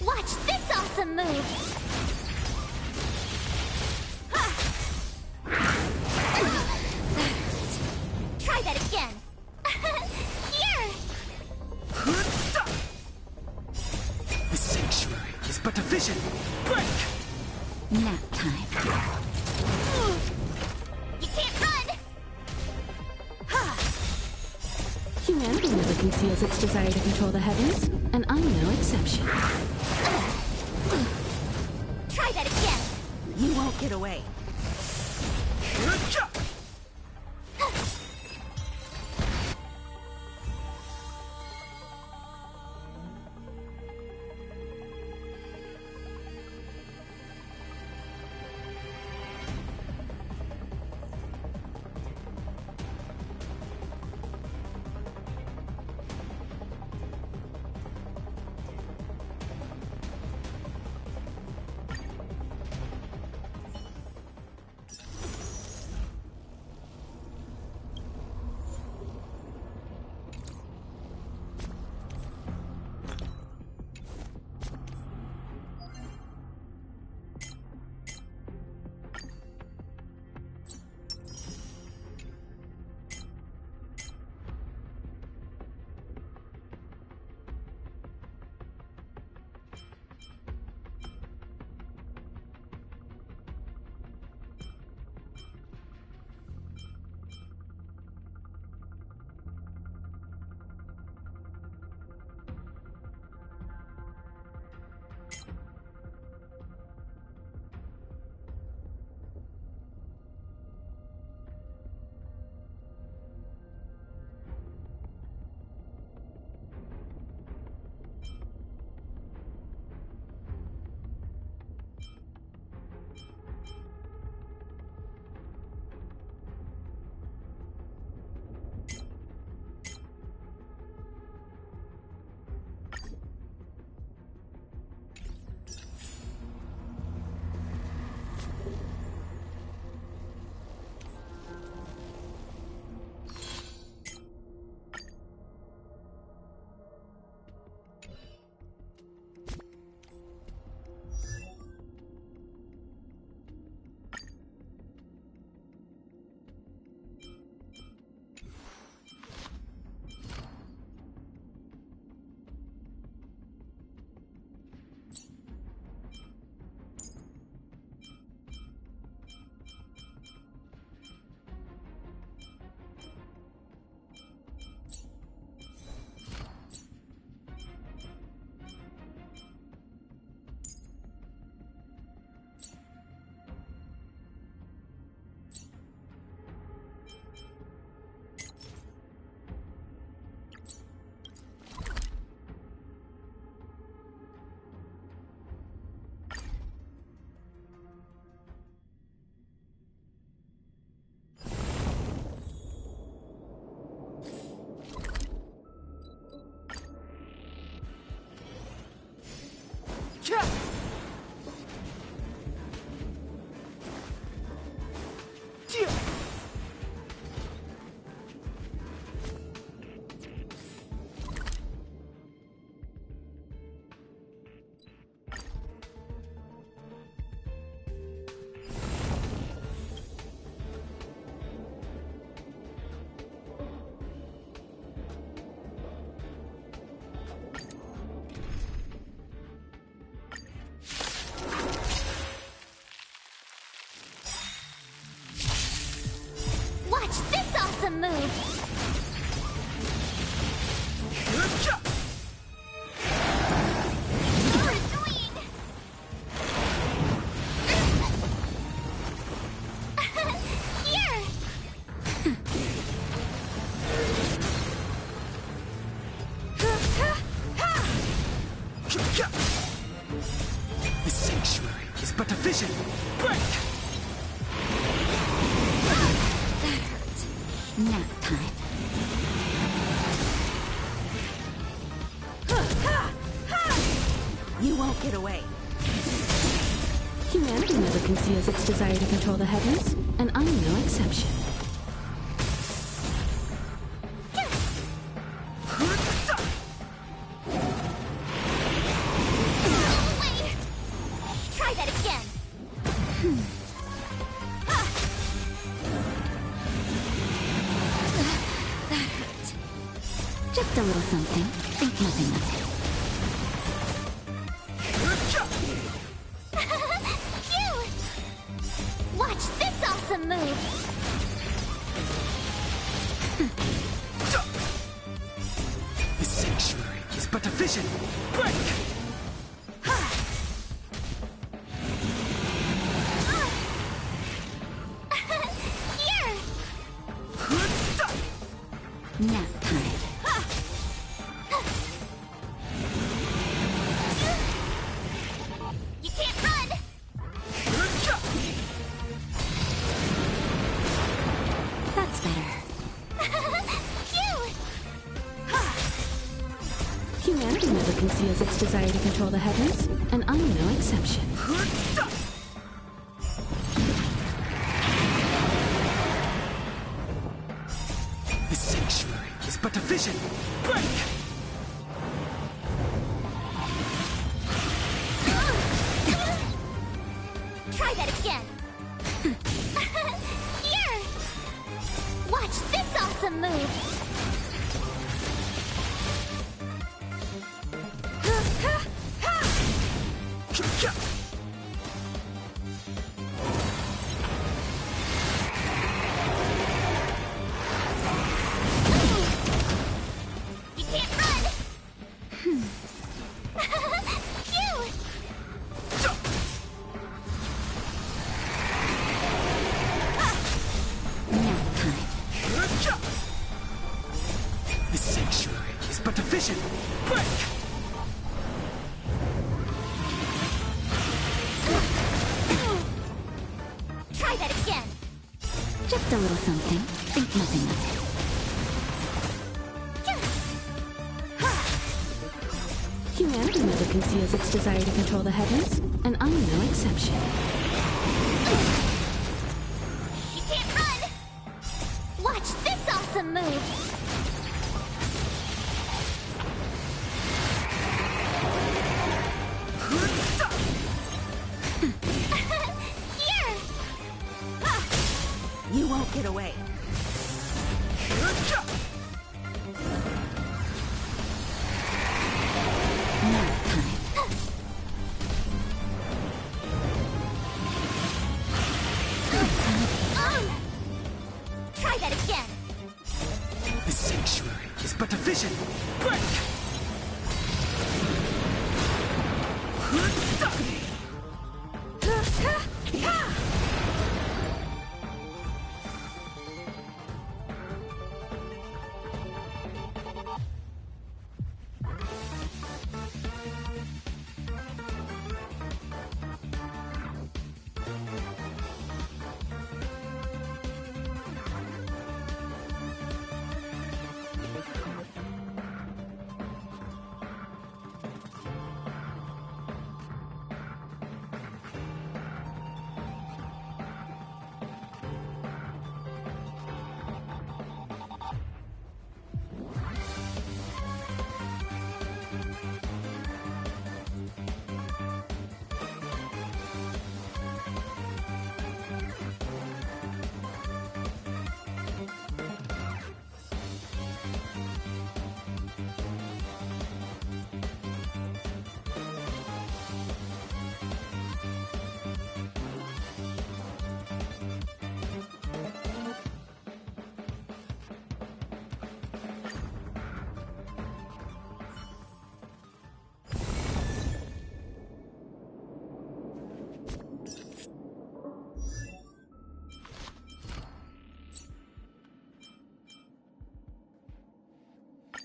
Watch this awesome move! Try that again! Here! The sanctuary is but a vision. Break! Nap time. You can't run! Humanity never conceals its desire to control the heavens, and I'm no exception. Try that again! You won't get away. awesome move! The sanctuary is but a vision. Break! That hurt. Nap time. You won't get away. Humanity never conceals its desire to control the heavens, and I'm no exception. Try that again! That hurt. Just a little something. Think nothing of it. Phew! Watch this awesome move! The sanctuary is but a vision. Break! Here! Nap time. You can't run! That's better. Phew! Humanity never conceals its desire to control the heavens, and I'm no exception. The sanctuary is but a vision. Break! Try that again! Here! Watch this awesome move! You can't run! Phew! Nap time. The sanctuary is but a vision. Break! Try that again! Just a little something. Think nothing of it. Humanity never conceals its desire to control the heavens, and I'm no exception. You can't run! Watch this awesome move! Here! You won't get away. Nap time. Try that again! The sanctuary is but a vision. Break!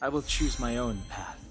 I will choose my own path.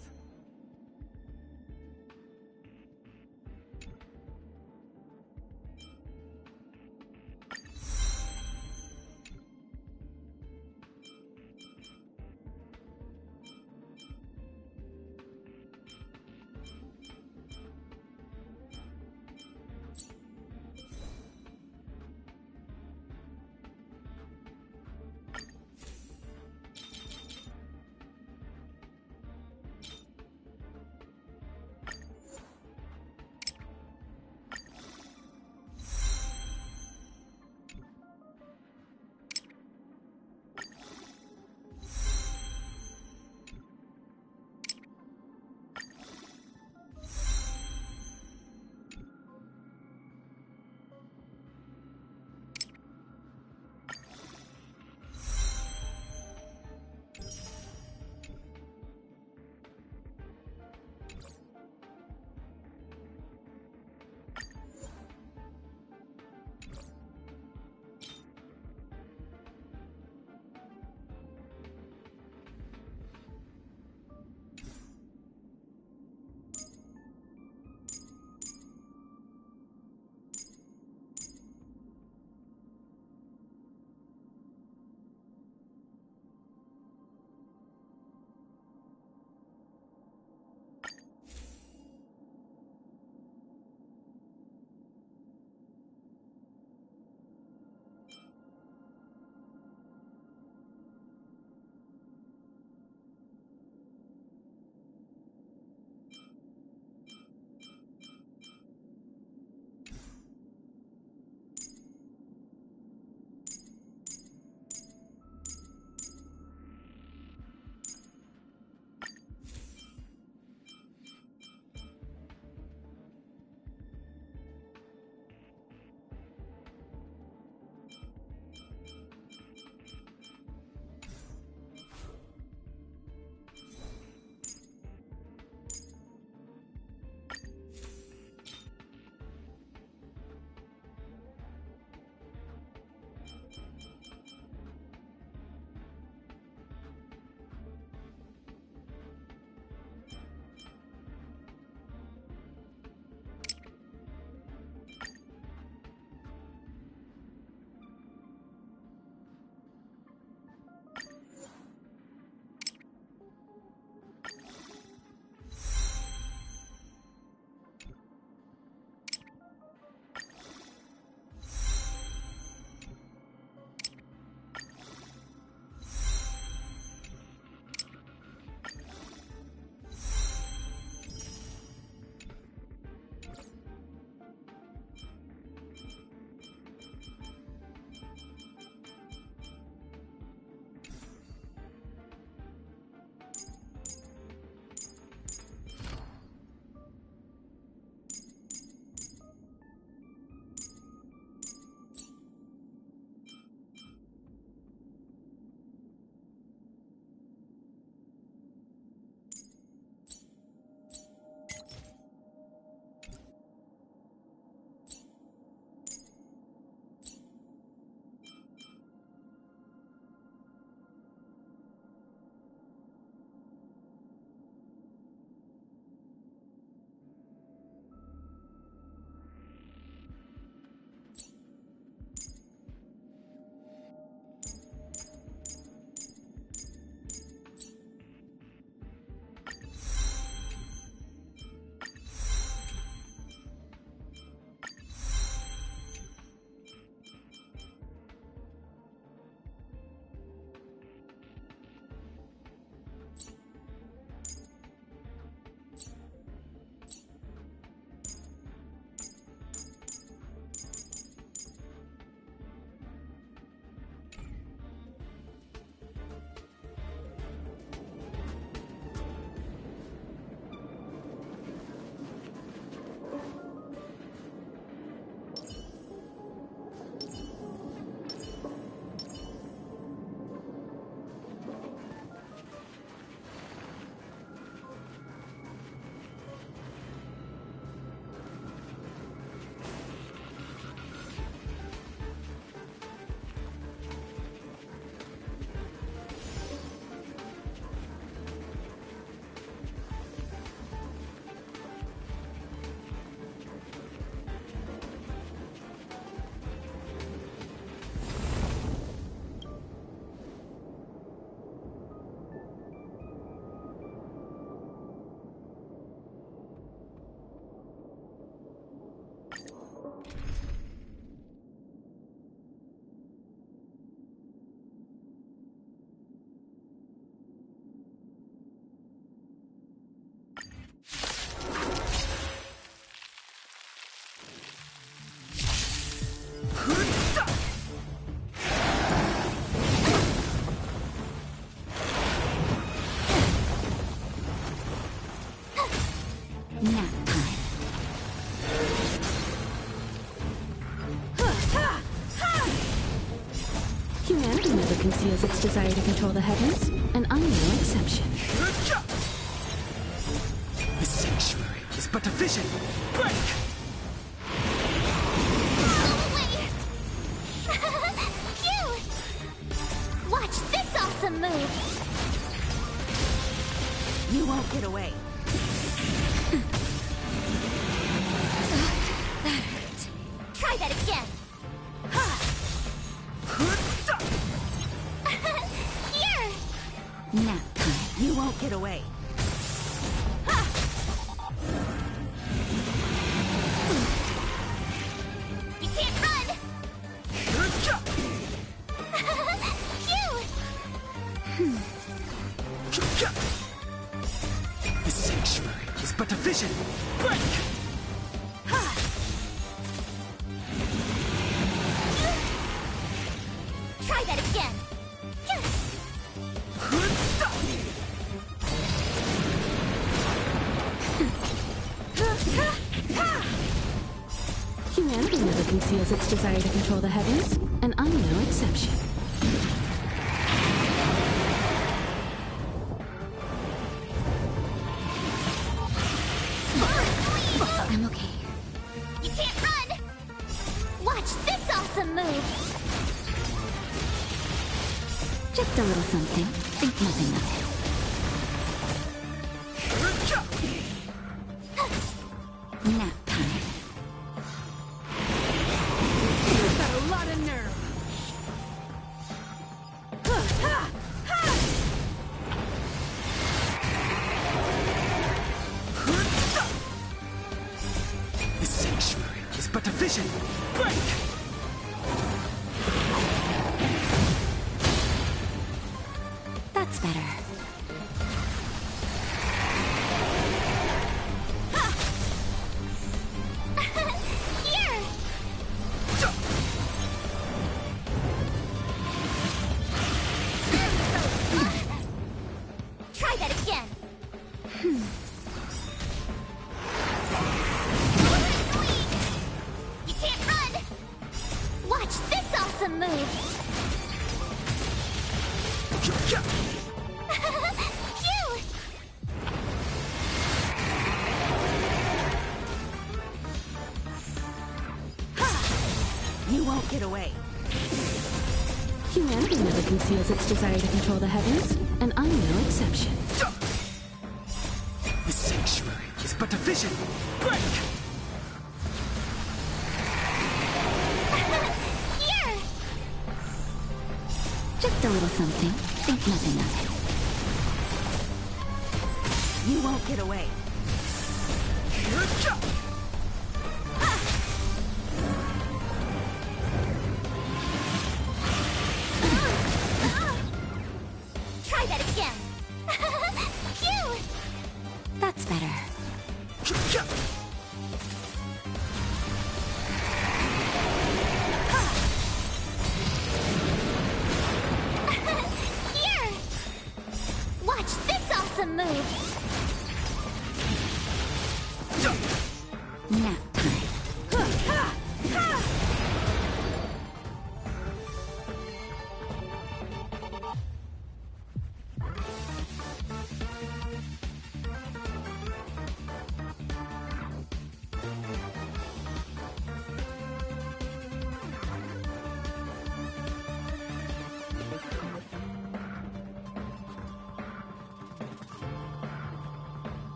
Humanity never conceals its desire to control the heavens, and I'm no exception. The sanctuary is but a vision. Break! Phew! Watch this awesome move! You won't get away. Try that again! Here! Nap time. You won't get away. You can't run! Phew! The sanctuary is but a vision. Break! Try that again! Humanity never conceals its desire to control the heavens, and I'm no exception. I'm okay. You can't run! Watch this awesome move! Just a little something. Think nothing of it. Nap time. You've got a lot of nerve. The sanctuary is but a vision. Break! That's better. Here! Try that again! You can't run! Watch this awesome move! Phew! You won't get away. Humanity never conceals its desire to control the heavens, and I'm no exception. The sanctuary is but a vision. Break! Here! Just a little something. Think nothing of it. You won't get away. Try that again! Phew! That's better. Here! Watch this awesome move!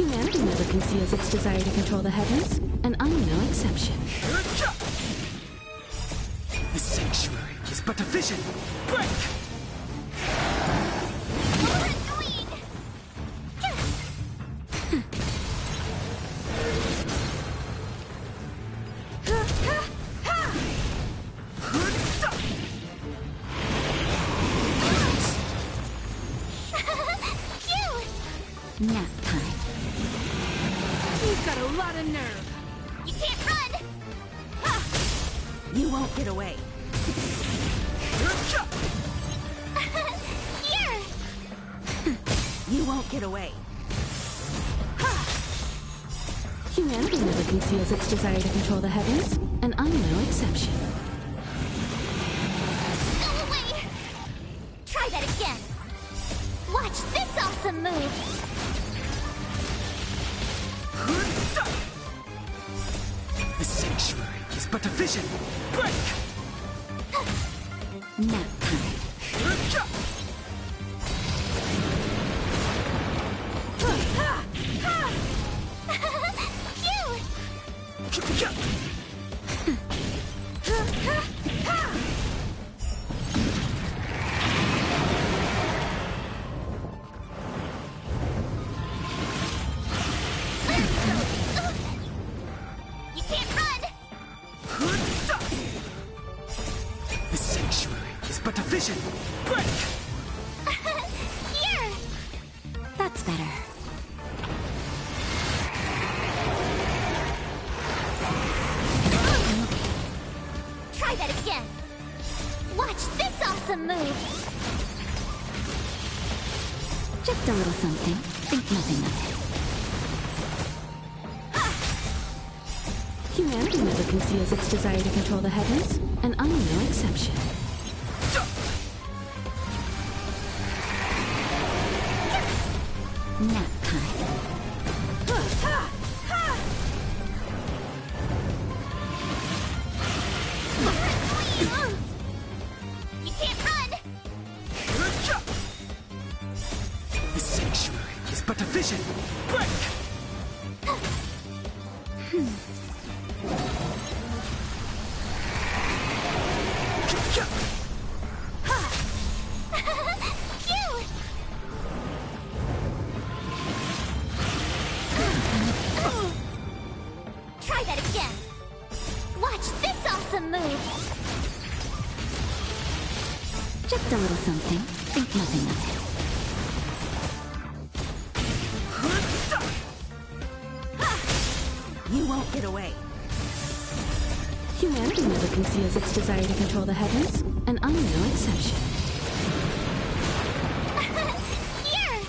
Humanity never conceals its desire to control the heavens, and I'm no exception. The sanctuary is but a vision. Break! Nap time. You've got a lot of nerve. You can't run! You won't get away. Here! You won't get away. Humanity never conceals its desire to control the heavens, and I'm no exception. Go away! Try that again! Watch this awesome move! The sanctuary is but a vision. Break! Nap time. You can't run! The sanctuary is but a vision. Break! Here! That's better. Try that again! Watch this awesome move! Just a little something. Think nothing of it. Humanity never conceals its desire to control the heavens, and I'm no exception. Nap time. You can't run! The sanctuary is but a vision. Break! Phew! Try that again! Watch this awesome move! Just a little something. Think nothing of it. You won't get away. Humanity never conceals its desire to control the heavens, and I'm no exception. Here!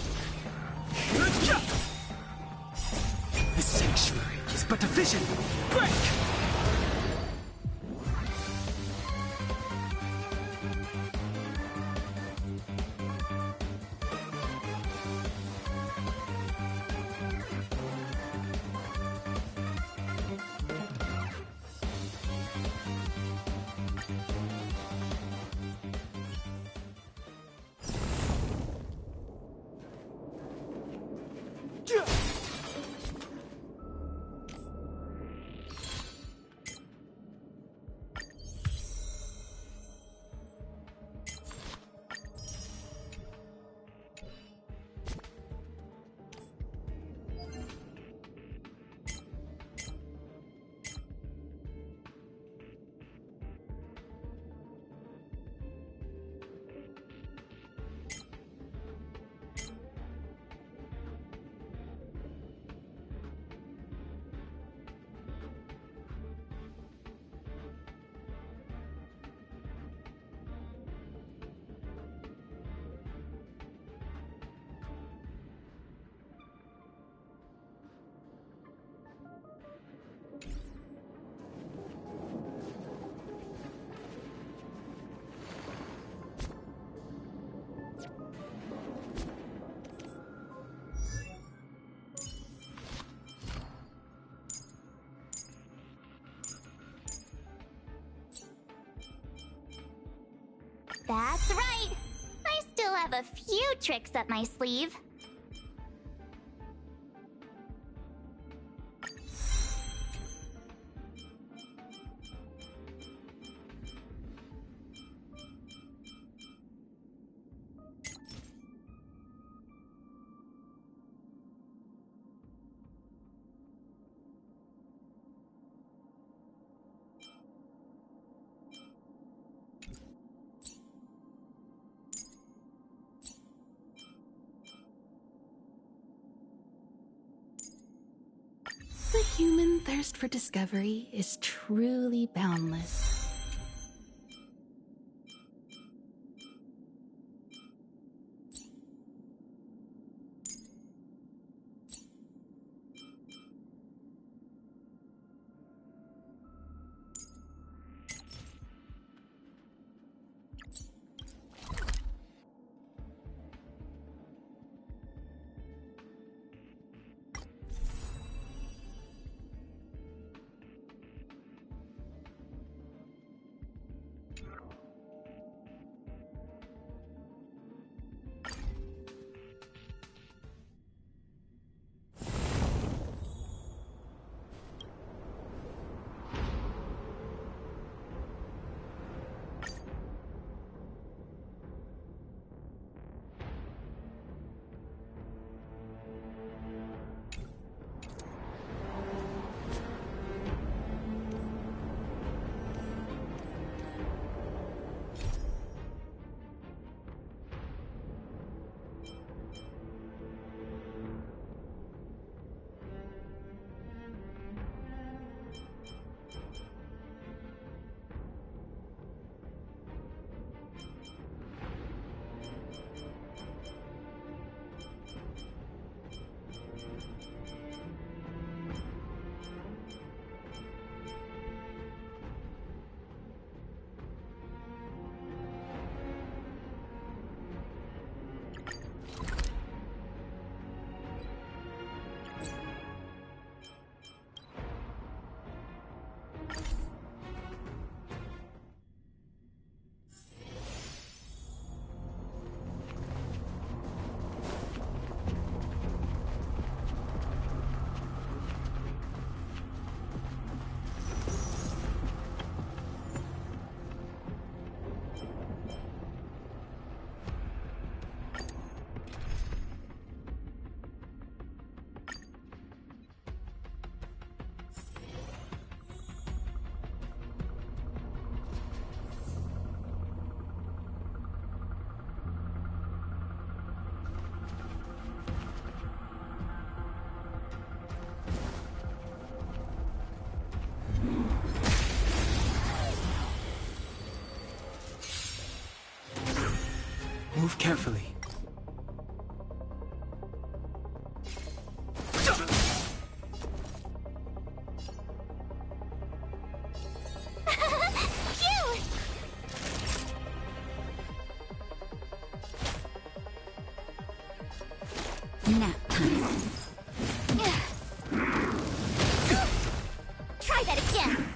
The sanctuary is but a vision. Break! That's right! I still have a few tricks up my sleeve. The human thirst for discovery is truly boundless. Move carefully. Nap time. Try that again.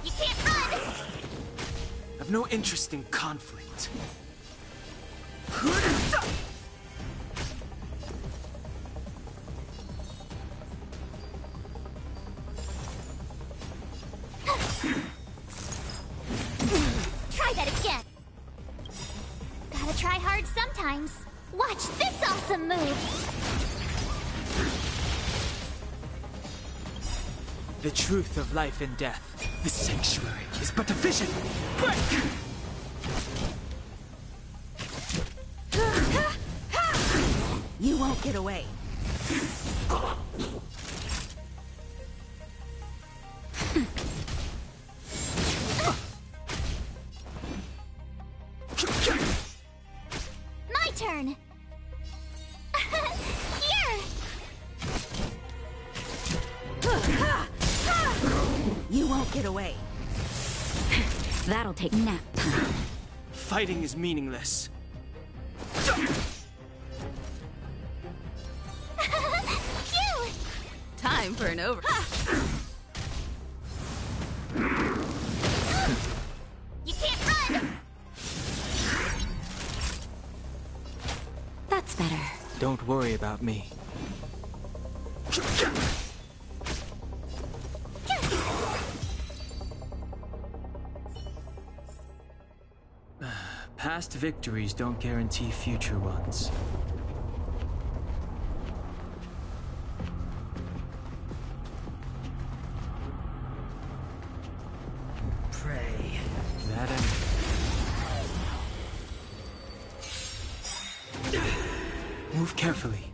You can't run. I've no interest in conflict. Try that again. Gotta try hard sometimes. Watch this awesome move. The truth of life and death. The sanctuary is but a vision. Break! You won't get away. My turn. Here. You won't get away. That'll take nap time. Fighting is meaningless. Phew! Time for an over. You can't run. That's better. Don't worry about me. Past victories don't guarantee future ones. Pray. That end. Move carefully.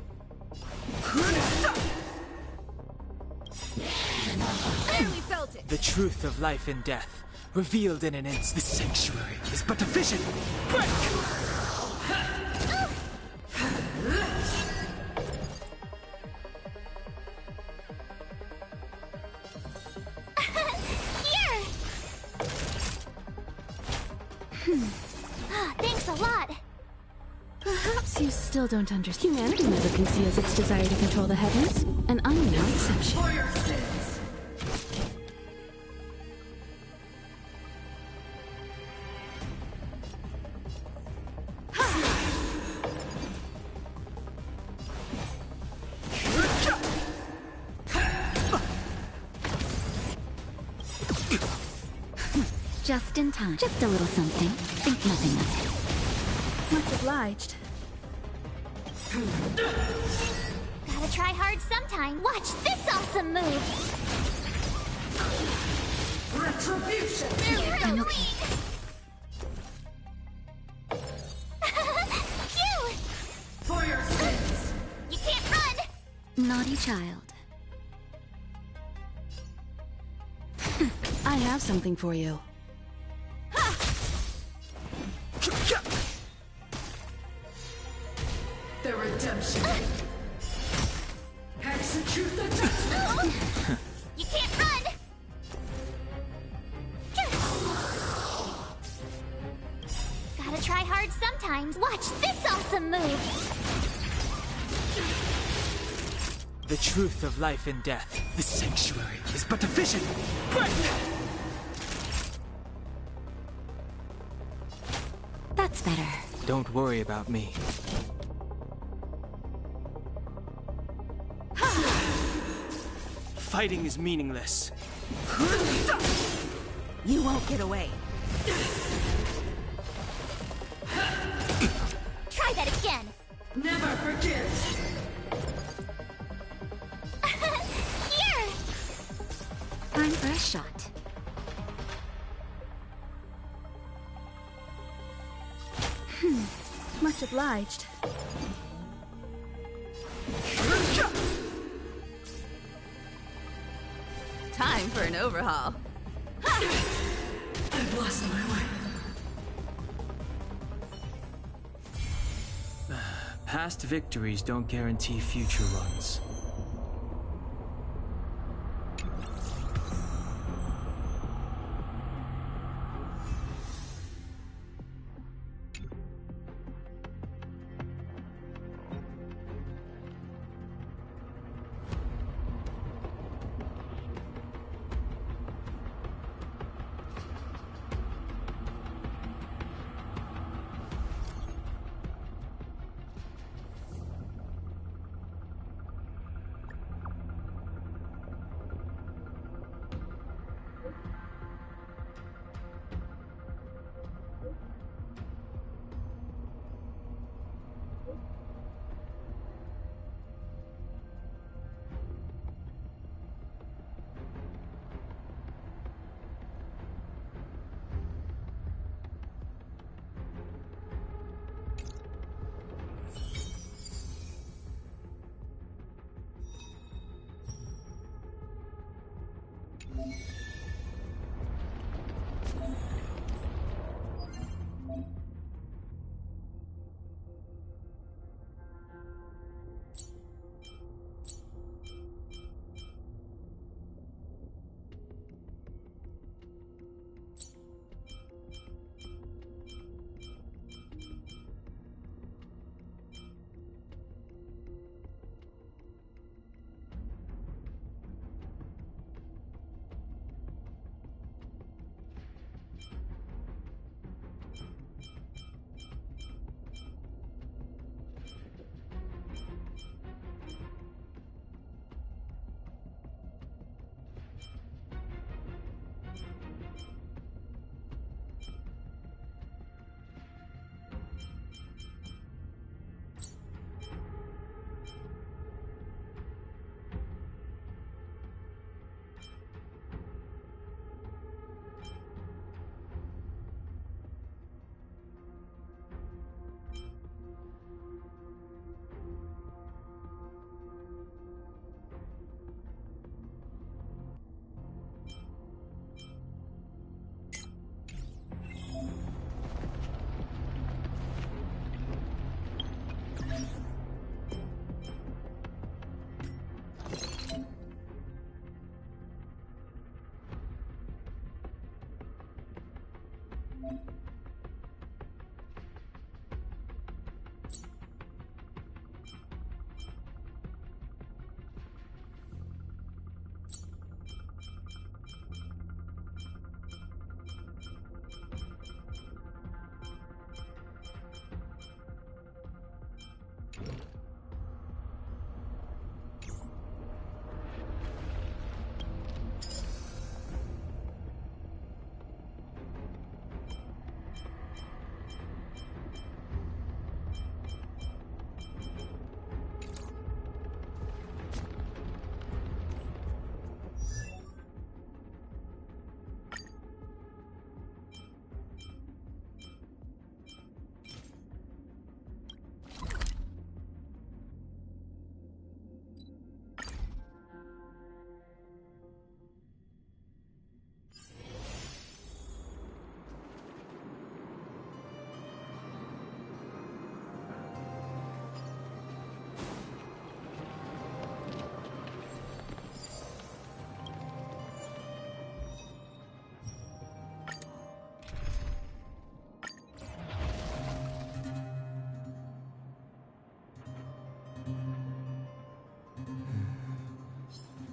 Barely felt it. The truth of life and death, revealed in an instant. The sanctuary is but a vision. Break! Thanks a lot. Perhaps you still don't understand. Humanity never conceals its desire to control the heavens, and I'm no exception. For your sins. Just in time. Just a little something. Think nothing of it. Much obliged. Gotta try hard sometime. Watch this awesome move. Retribution. I'm okay. Phew! For your sins. You can't run. Naughty child. I have something for you. The redemption. Execute the judgment. You can't run. Gotta try hard sometimes. Watch this awesome move. The truth of life and death. The sanctuary is but a vision. Break! That's better. Don't worry about me. Fighting is meaningless. You won't get away. Try that again. Never forget. Here. Time for a shot. Much obliged. Time for an overhaul. I've lost my way. Past victories don't guarantee future ones.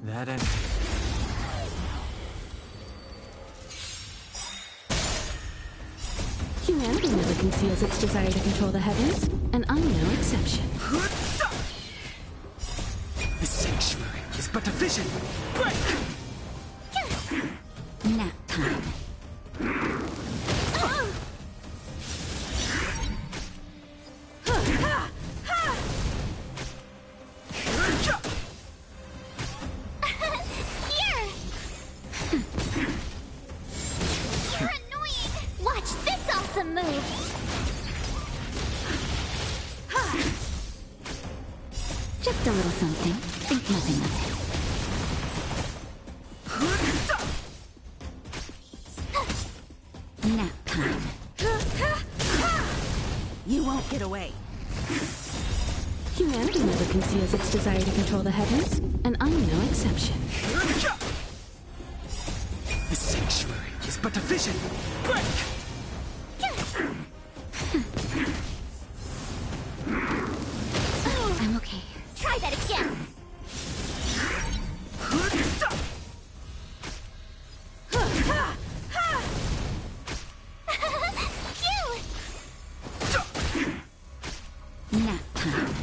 That end. Humanity never conceals its desire to control the heavens, and I'm no exception. The sanctuary is but a vision. Nap time. Just a little something. Think nothing of it. Nap time. You won't get away. Humanity never conceals its desire to control the heavens, and I'm no exception. The sanctuary is but a vision. I'm okay. Try that again. Nap time.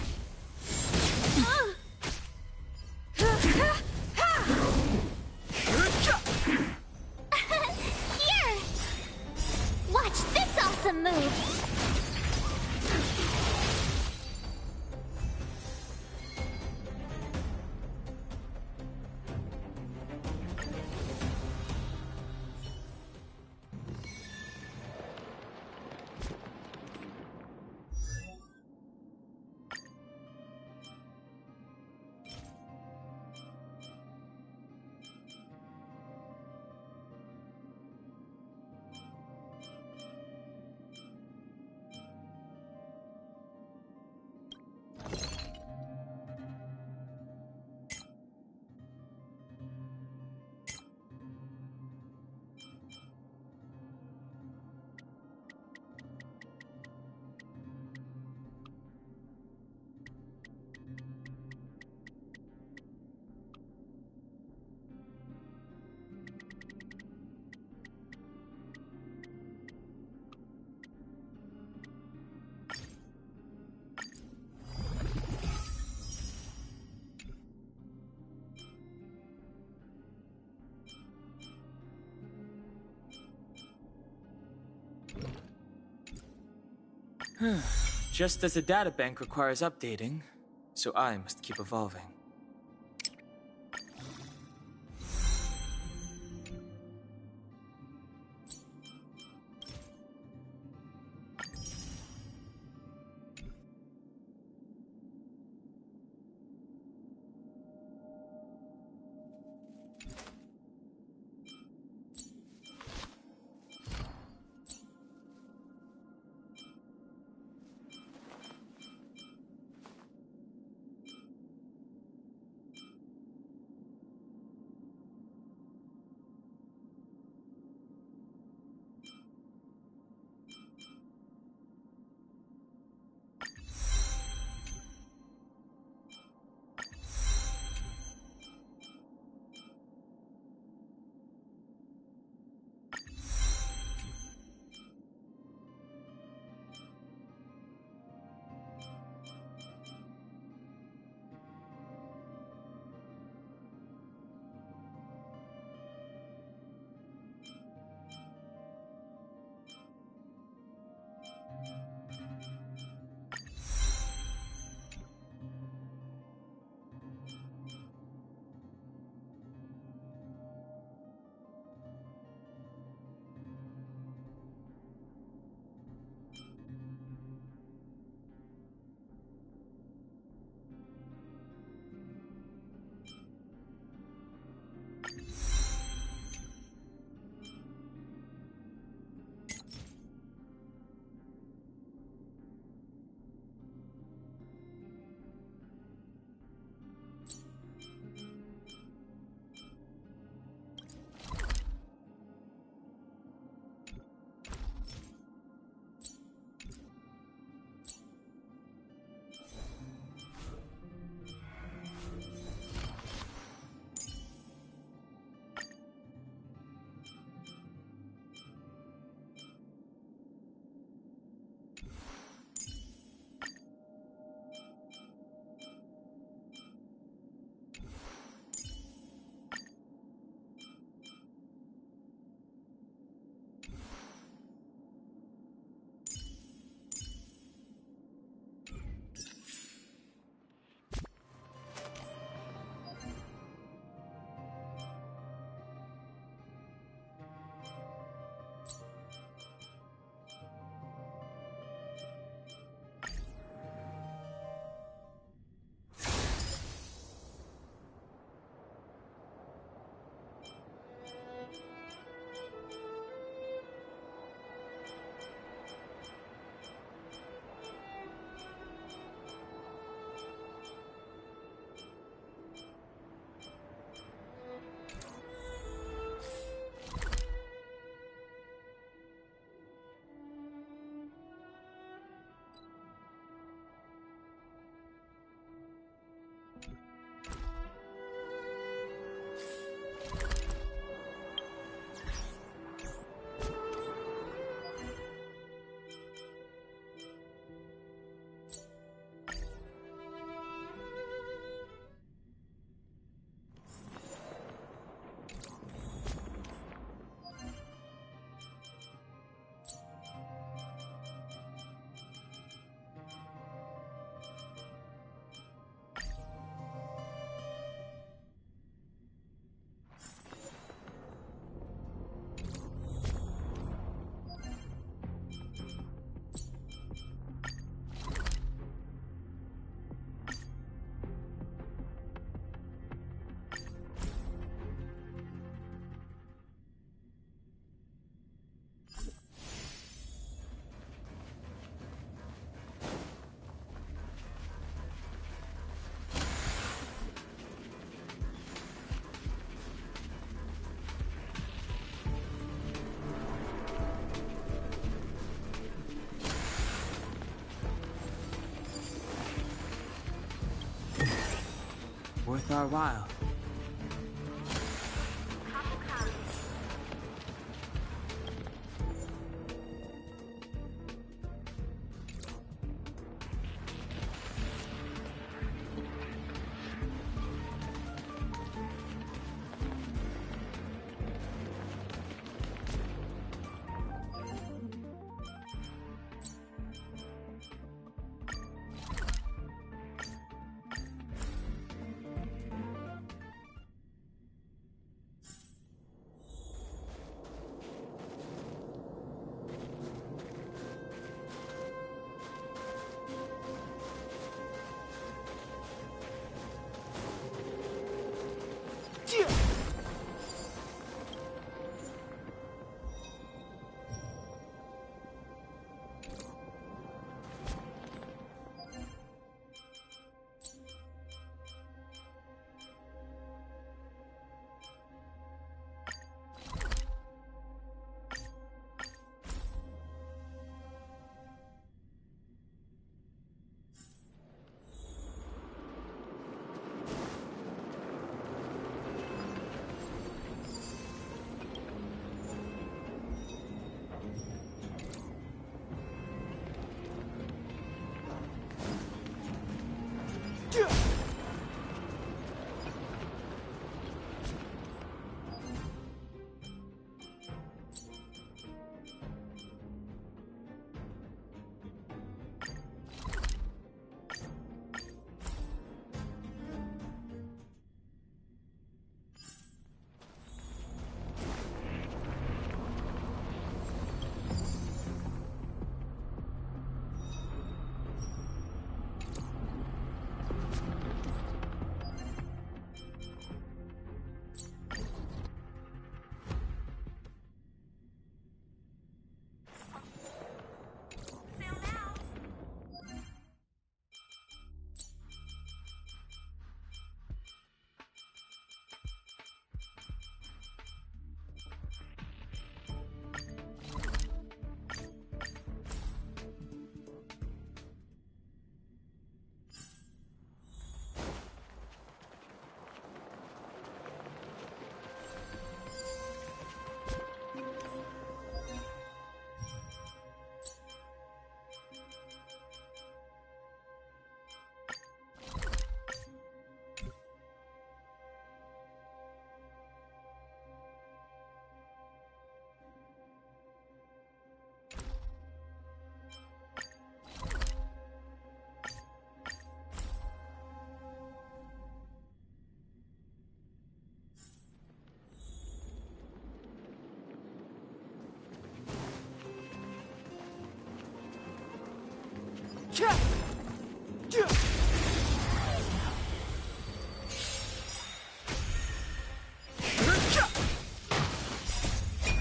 Here! Watch this awesome move! Just as the databank requires updating, so I must keep evolving. for a while.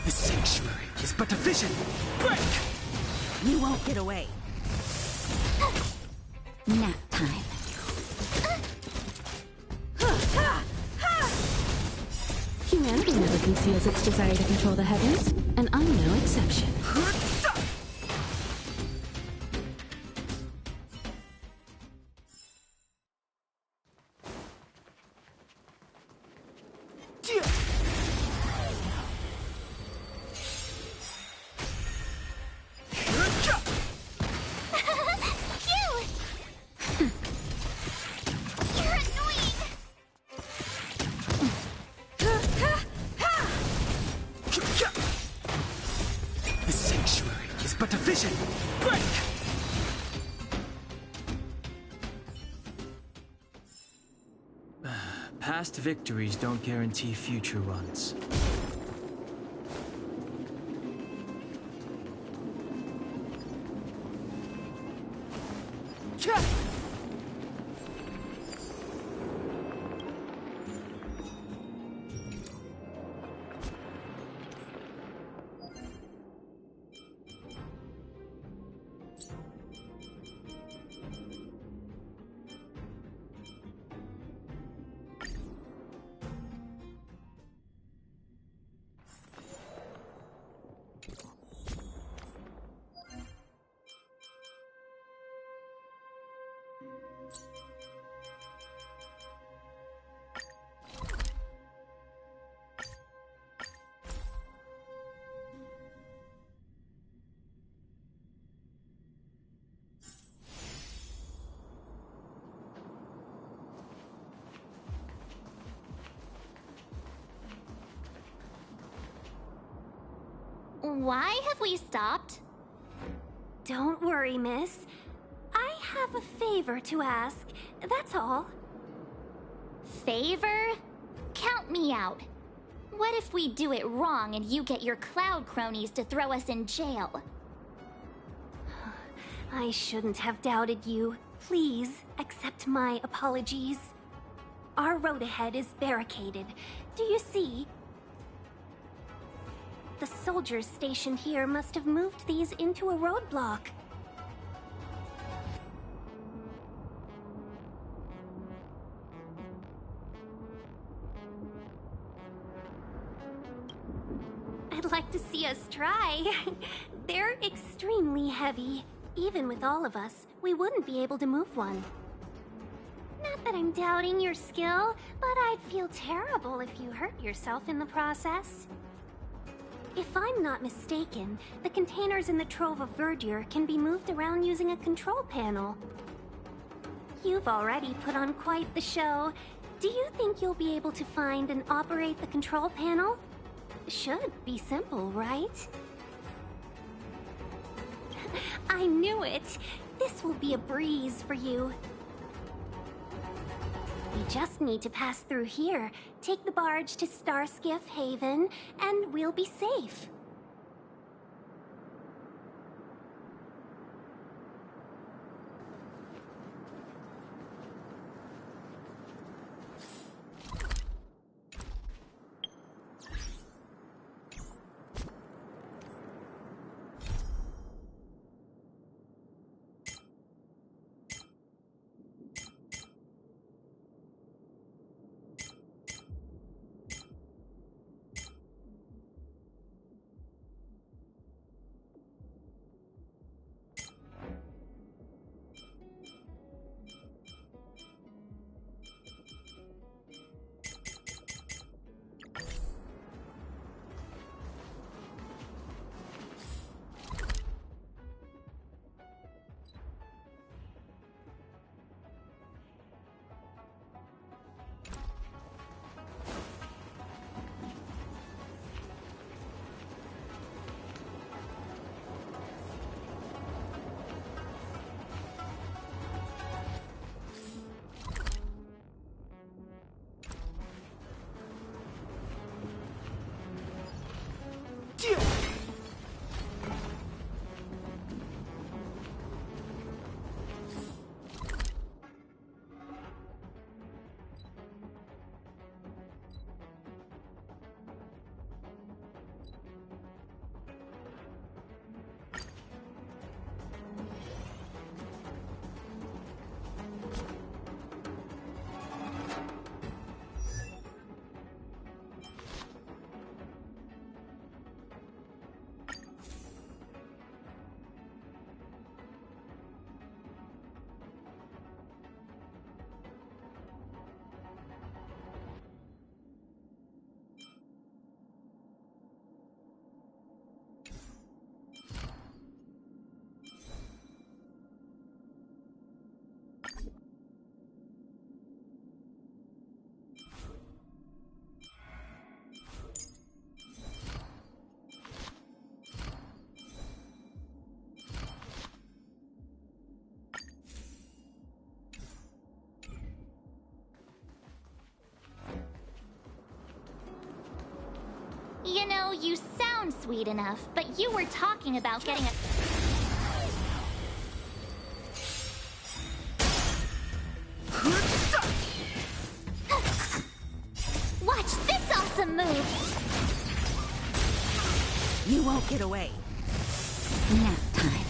The sanctuary is but a vision. Break! You won't get away. Nap time. Humanity never conceals its desire to control the heavens, and I'm no exception. The sanctuary is but a vision. Break! Past victories don't guarantee future ones. Why have we stopped? Don't worry, miss. I have a favor to ask, that's all. Favor? Count me out. What if we do it wrong and you get your cloud cronies to throw us in jail? I shouldn't have doubted you. Please, accept my apologies. Our road ahead is barricaded. Do you see? The soldiers stationed here must have moved these into a roadblock. I'd like to see us try. They're extremely heavy. Even with all of us, we wouldn't be able to move one. Not that I'm doubting your skill, but I'd feel terrible if you hurt yourself in the process. If I'm not mistaken, the containers in the Trove of Verdure can be moved around using a control panel. You've already put on quite the show. Do you think you'll be able to find and operate the control panel? Should be simple, right? I knew it! This will be a breeze for you. We just need to pass through here, take the barge to Starskiff Haven, and we'll be safe. You know, you sound sweet enough, but you were talking about getting a... Watch this awesome move! You won't get away. Nap time.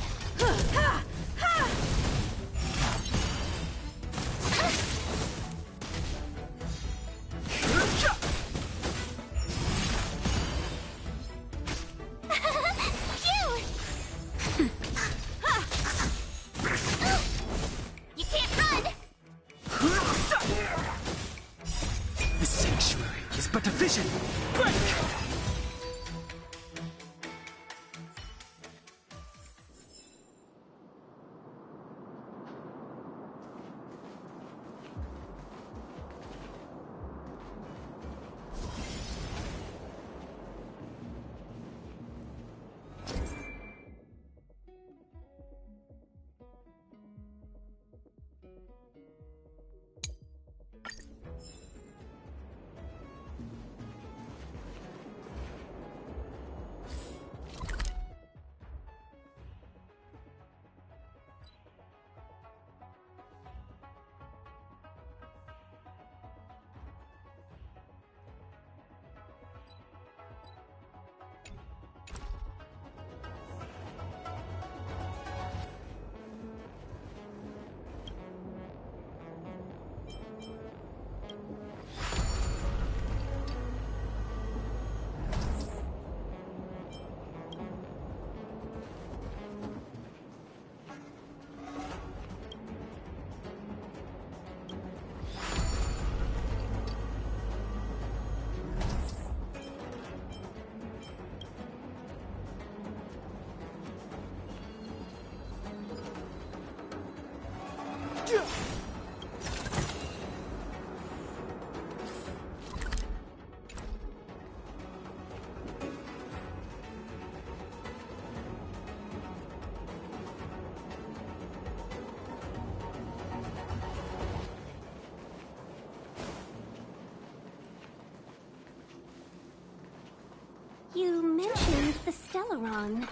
You mentioned the Stellaron.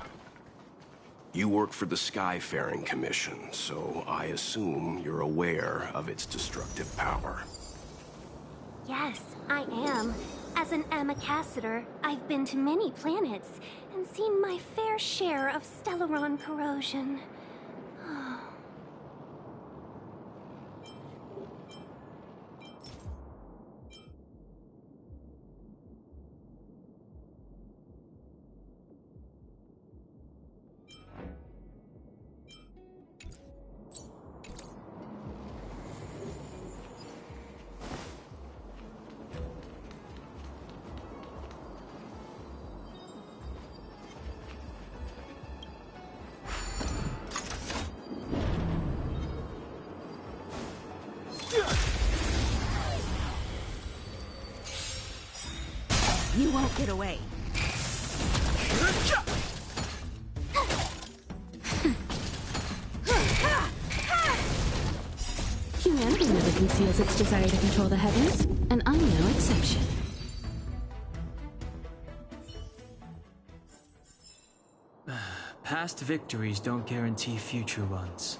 You work for the Skyfaring Commission, so I assume you're aware of its destructive power. Yes, I am. As an Amicassator, I've been to many planets and seen my fair share of Stellaron corrosion. You won't get away. Humanity never conceals its desire to control the heavens, and I'm no exception. Past victories don't guarantee future ones.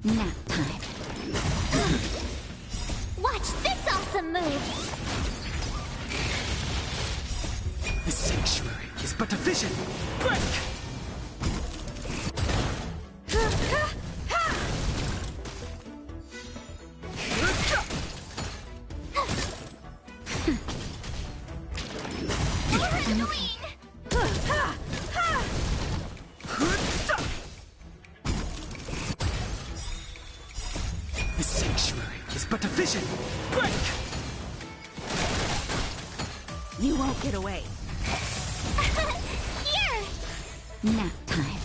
Nap time. Watch this awesome move! The sanctuary is but a vision. Break! The sanctuary is but a vision. Break! You won't get away. Here! Nap time.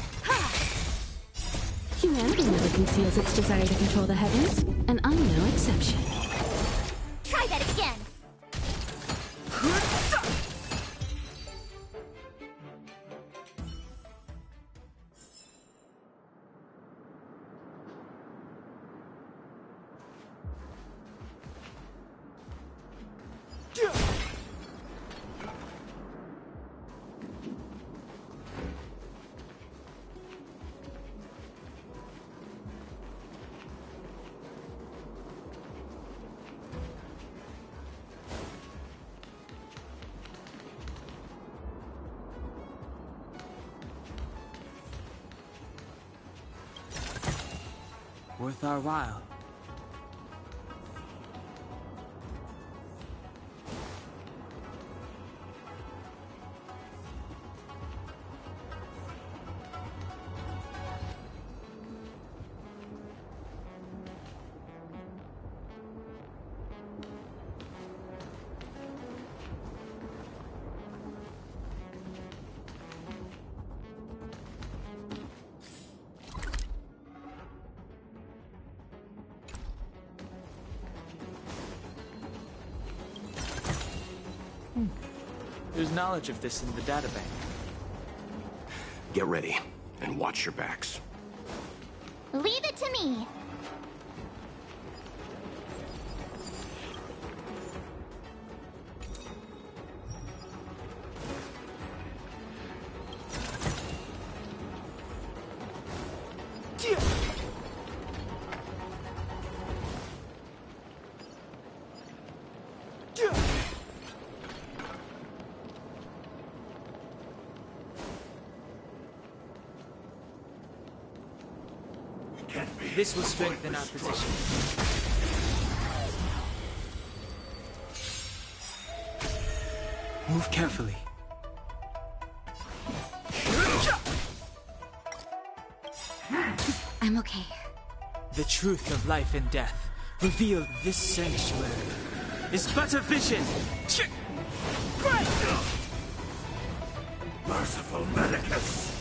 Humanity never conceals its desire to control the heavens, and I'm no exception. Try that again! Worth our while. There's knowledge of this in the databank. Get ready, and watch your backs. Leave it to me! This will strengthen our position. Move carefully. I'm okay. The truth of life and death, revealed in this sanctuary, is but a vision. Merciful Medicus!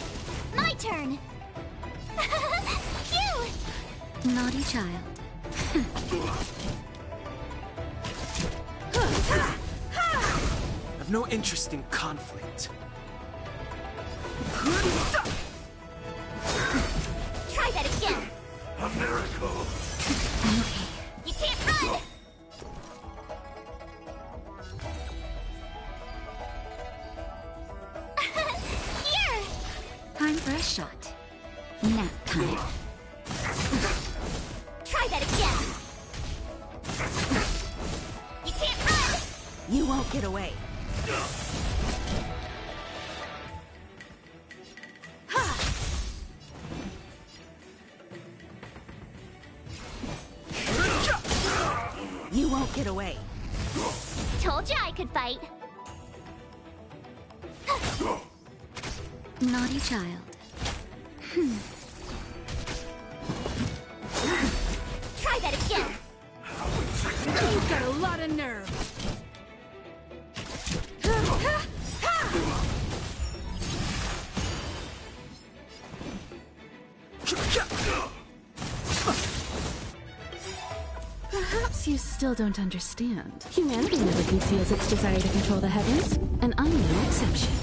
My turn! Phew! Naughty child. have no interest in conflict. Try that again! A miracle! You can't run! Here! Time for a shot. Nap time. Try that again! You can't run! You won't get away. You won't get away. Told you I could fight. Naughty child. Try that again! You've got a lot of nerve. Perhaps you still don't understand. Humanity never conceals its desire to control the heavens, and I'm no exception.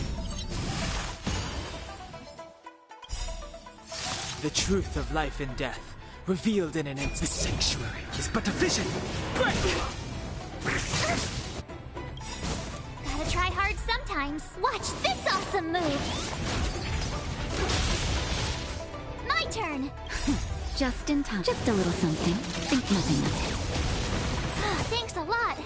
The truth of life and death, revealed in an empty sanctuary, is but a vision. Break! Gotta try hard sometimes. Watch this awesome move! My turn! Just in time. Just a little something. Think nothing of it. Thanks a lot.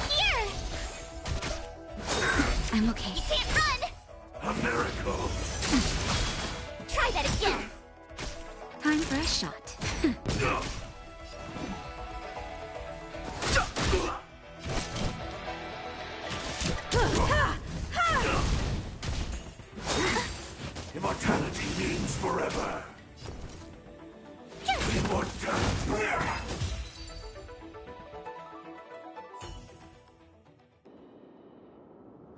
Here! I'm okay. You can't run! A miracle! Try that again! Time for a shot. Immortality means forever. Immortality.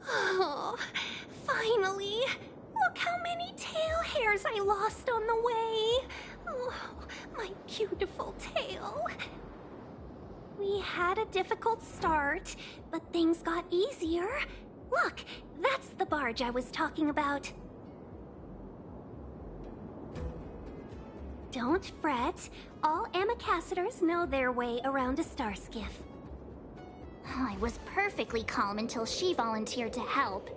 Oh, finally! Look how many tail hairs I lost on the way! Oh, my beautiful tail. We had a difficult start, but things got easier. Look, that's the barge I was talking about. Don't fret. All Amicacetors know their way around a star skiff. I was perfectly calm until she volunteered to help.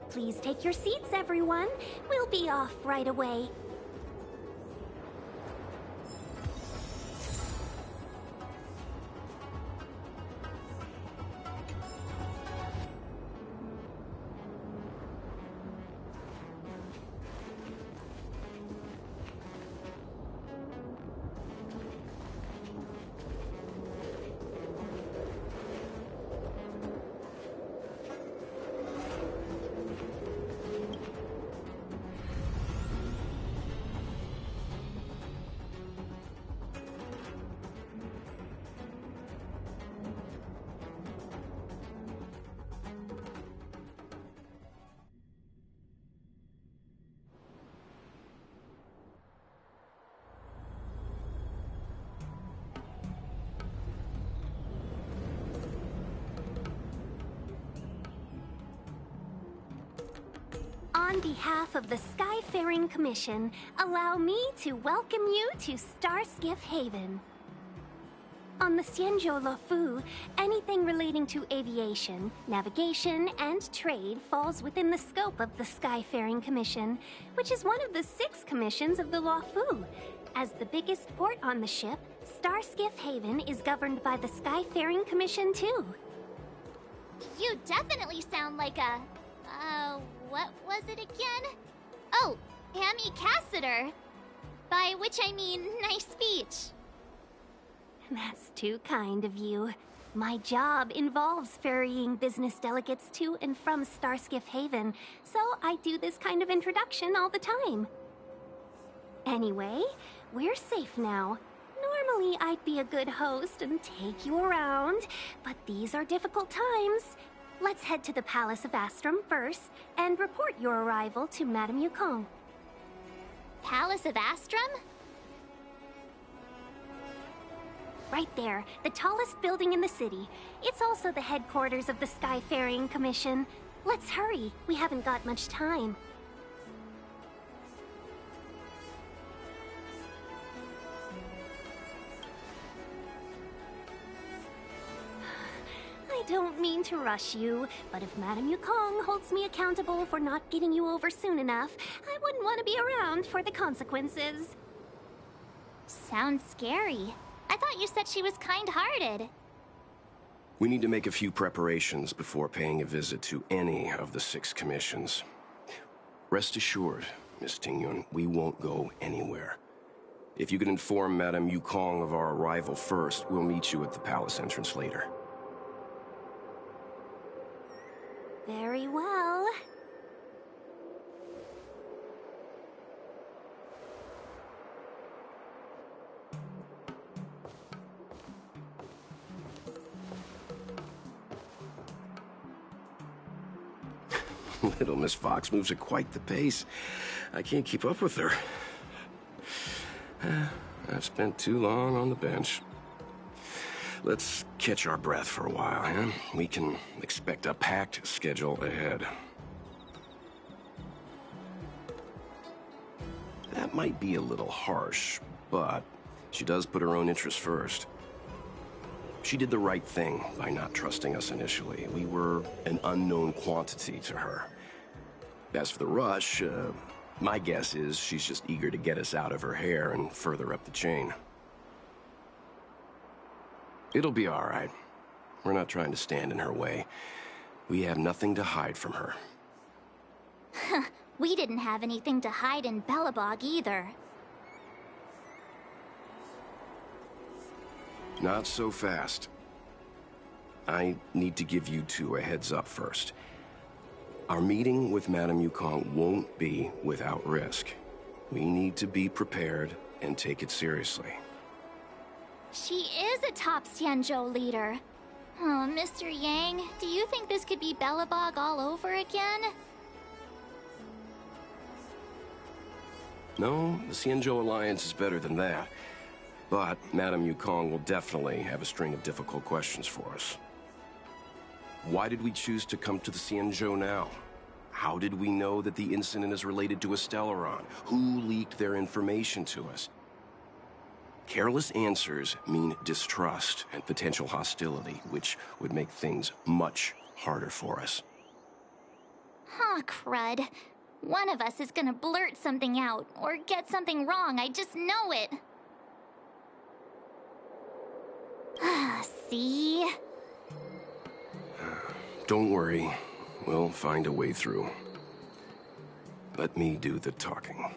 Please take your seats, everyone. We'll be off right away. On behalf of the Skyfaring Commission, allow me to welcome you to Starskiff Haven. On the Xianzhou Luofu, anything relating to aviation, navigation, and trade falls within the scope of the Skyfaring Commission, which is one of the 6 commissions of the Luofu. As the biggest port on the ship, Starskiff Haven is governed by the Skyfaring Commission too. You definitely sound like a... what was it again? Oh, Amicaciter. By which I mean, nice speech. That's too kind of you. My job involves ferrying business delegates to and from Starskiff Haven, so I do this kind of introduction all the time. Anyway, we're safe now. Normally, I'd be a good host and take you around, but these are difficult times. Let's head to the Palace of Astrum first and report your arrival to Madame Yukong. Palace of Astrum? Right there, the tallest building in the city. It's also the headquarters of the Skyfaring Commission. Let's hurry, we haven't got much time. I don't mean to rush you, but if Madame Yukong holds me accountable for not getting you over soon enough, I wouldn't want to be around for the consequences. Sounds scary. I thought you said she was kind-hearted. We need to make a few preparations before paying a visit to any of the 6 commissions. Rest assured, Miss Tingyun, we won't go anywhere. If you could inform Madame Yukong of our arrival first, we'll meet you at the palace entrance later. Very well. Little Miss Fox moves at quite the pace. I can't keep up with her. I've spent too long on the bench. Let's catch our breath for a while, huh? We can expect a packed schedule ahead. That might be a little harsh, but she does put her own interests first. She did the right thing by not trusting us initially. We were an unknown quantity to her. As for the rush, my guess is she's just eager to get us out of her hair and further up the chain. It'll be all right. We're not trying to stand in her way. We have nothing to hide from her. We didn't have anything to hide in Belobog either. Not so fast. I need to give you 2 a heads up first. Our meeting with Madame Yukong won't be without risk. We need to be prepared and take it seriously. She is a top Xianzhou leader. Oh, Mr. Yang, do you think this could be Belobog all over again? No, the Xianzhou Alliance is better than that. But Madame Yukong will definitely have a string of difficult questions for us. Why did we choose to come to the Xianzhou now? How did we know that the incident is related to a Stellaron? Who leaked their information to us? Careless answers mean distrust and potential hostility, which would make things much harder for us. Huh, crud. One of us is gonna blurt something out, or get something wrong, I just know it. See? Don't worry. We'll find a way through. Let me do the talking.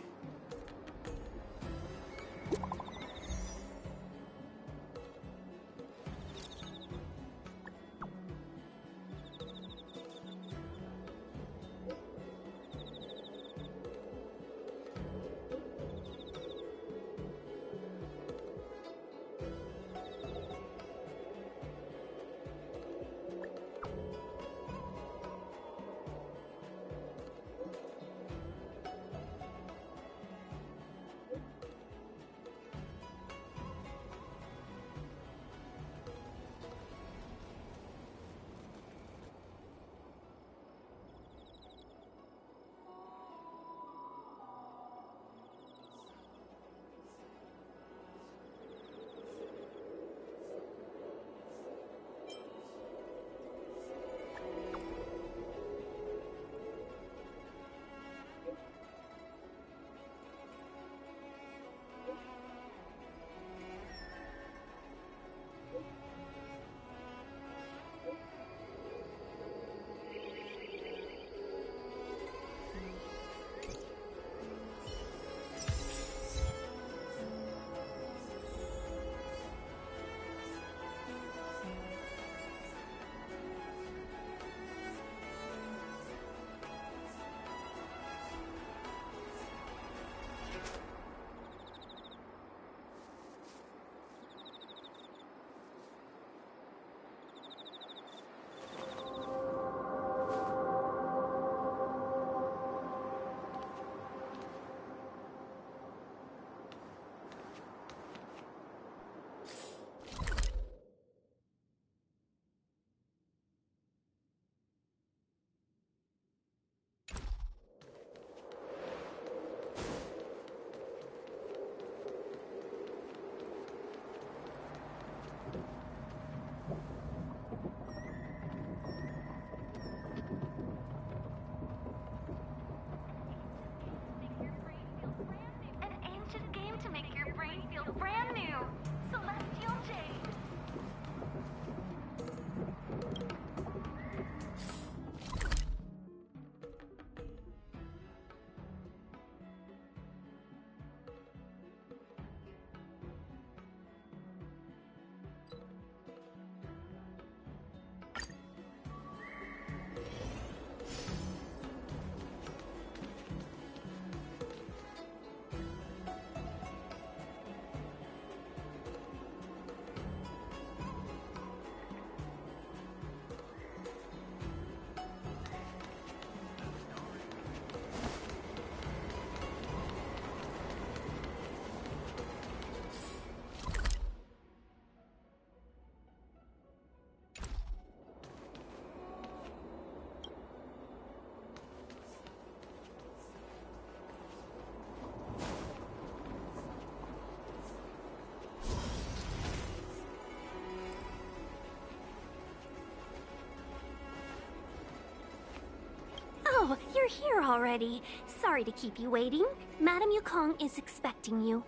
you're here already. Sorry to keep you waiting. Madame Yukong is expecting you.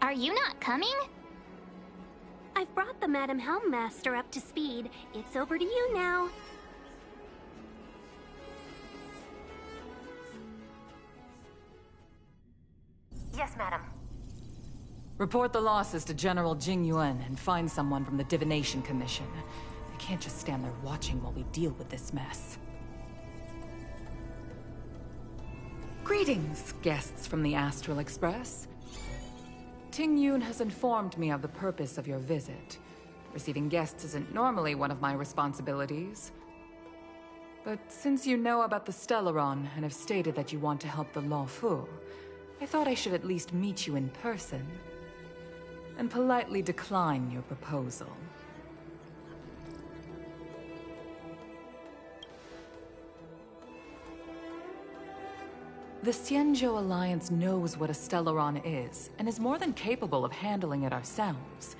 Are you not coming? I've brought the Madame Helmmaster up to speed. It's over to you now. Yes, madam. Report the losses to General Jing Yuan and find someone from the Divination Commission. I can't just stand there watching while we deal with this mess. Greetings, guests from the Astral Express. Ting Yun has informed me of the purpose of your visit. Receiving guests isn't normally one of my responsibilities. But since you know about the Stellaron and have stated that you want to help the Luofu, I thought I should at least meet you in person and politely decline your proposal. The Xianzhou Alliance knows what a Stellaron is, and is more than capable of handling it ourselves.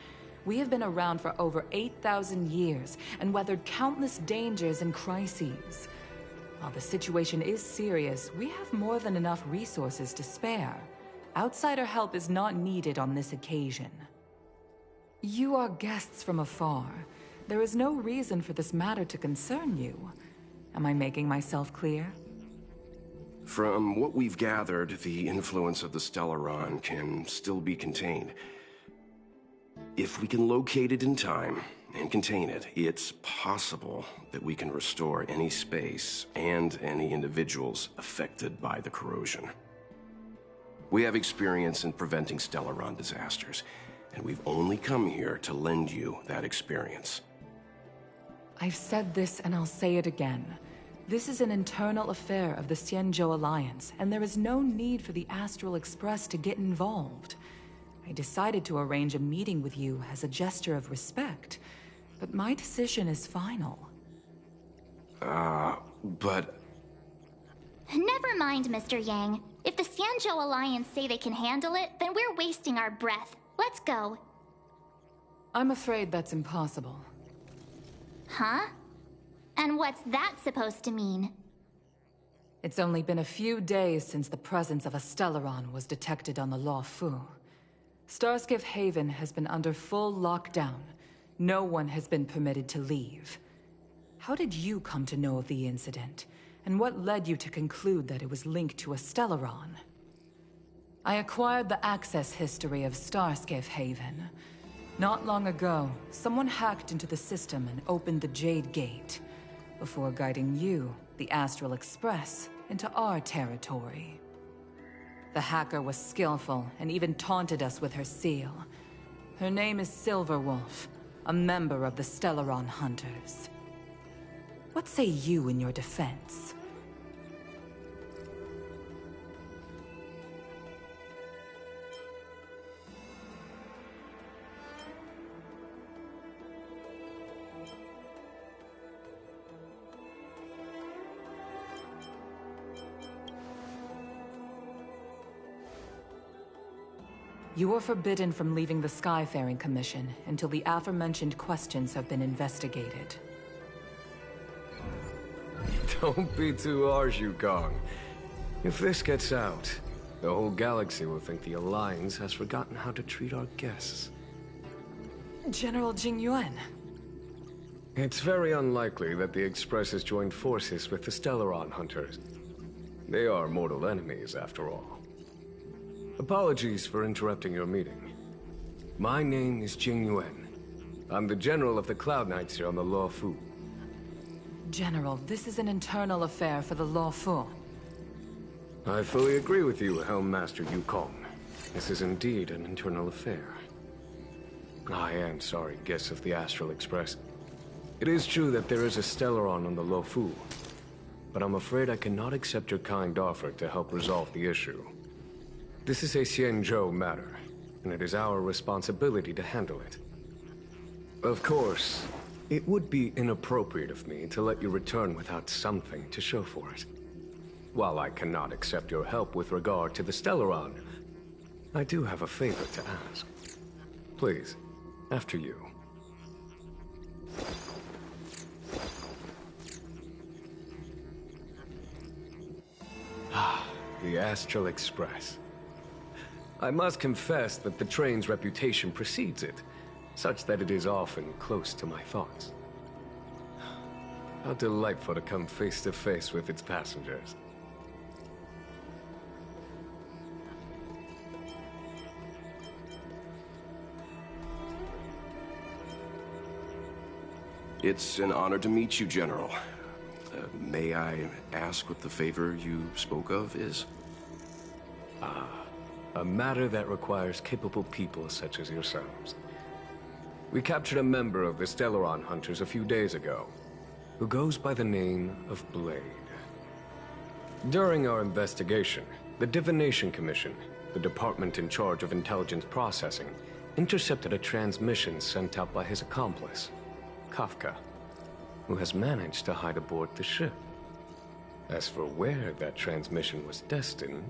We have been around for over 8,000 years, and weathered countless dangers and crises. While the situation is serious, we have more than enough resources to spare. Outsider help is not needed on this occasion. You are guests from afar. There is no reason for this matter to concern you. Am I making myself clear? From what we've gathered, the influence of the Stellaron can still be contained. If we can locate it in time and contain it, it's possible that we can restore any space and any individuals affected by the corrosion. We have experience in preventing Stellaron disasters, and we've only come here to lend you that experience. I've said this and I'll say it again. This is an internal affair of the Xianzhou Alliance, and there is no need for the Astral Express to get involved. I decided to arrange a meeting with you as a gesture of respect, but my decision is final. But... Never mind, Mr. Yang. If the Xianzhou Alliance say they can handle it, then we're wasting our breath. Let's go. I'm afraid that's impossible. Huh? And what's that supposed to mean? It's only been a few days since the presence of a Stellaron was detected on the Luofu. Starskiff Haven has been under full lockdown. No one has been permitted to leave. How did you come to know of the incident? And what led you to conclude that it was linked to a Stellaron? I acquired the access history of Starskiff Haven. Not long ago, someone hacked into the system and opened the Jade Gate, before guiding you, the Astral Express, into our territory. The hacker was skillful and even taunted us with her seal. Her name is Silverwolf, a member of the Stellaron Hunters. What say you in your defense? You are forbidden from leaving the Skyfaring Commission until the aforementioned questions have been investigated. Don't be too harsh, Yukong. If this gets out, the whole galaxy will think the Alliance has forgotten how to treat our guests. General Jing Yuan. It's very unlikely that the Express has joined forces with the Stellaron Hunters. They are mortal enemies, after all. Apologies for interrupting your meeting. My name is Jing Yuan. I'm the General of the Cloud Knights here on the Luofu. General, this is an internal affair for the Luofu. I fully agree with you, Helmmaster Yukong. This is indeed an internal affair. I am sorry, guests of the Astral Express. It is true that there is a Stellaron on the Luofu, but I'm afraid I cannot accept your kind offer to help resolve the issue. This is a Xianzhou matter, and it is our responsibility to handle it. Of course, it would be inappropriate of me to let you return without something to show for it. While I cannot accept your help with regard to the Stellaron, I do have a favor to ask. Please, after you. the Astral Express. I must confess that the train's reputation precedes it, such that it is often close to my thoughts. How delightful to come face to face with its passengers. It's an honor to meet you, General. May I ask what the favor you spoke of is? A matter that requires capable people such as yourselves. We captured a member of the Stellaron Hunters a few days ago, who goes by the name of Blade. During our investigation, the Divination Commission, the department in charge of intelligence processing, intercepted a transmission sent out by his accomplice, Kafka, who has managed to hide aboard the ship. As for where that transmission was destined...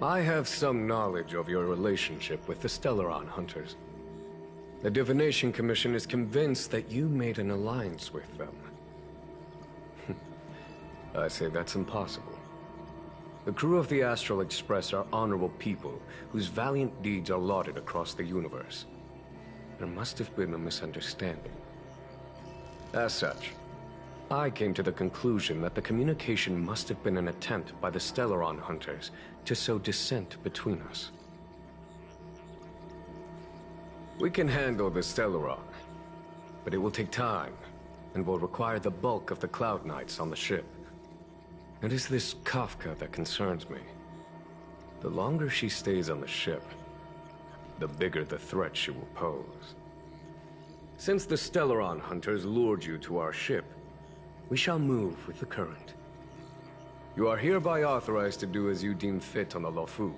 I have some knowledge of your relationship with the Stellaron Hunters. The Divination Commission is convinced that you made an alliance with them. I say that's impossible. The crew of the Astral Express are honorable people whose valiant deeds are lauded across the universe. There must have been a misunderstanding. As such, I came to the conclusion that the communication must have been an attempt by the Stellaron Hunters to sow dissent between us. We can handle the Stellaron, but it will take time and will require the bulk of the Cloud Knights on the ship. It is this Kafka that concerns me. The longer she stays on the ship, the bigger the threat she will pose. Since the Stellaron Hunters lured you to our ship, we shall move with the current. You are hereby authorized to do as you deem fit on the Luofu,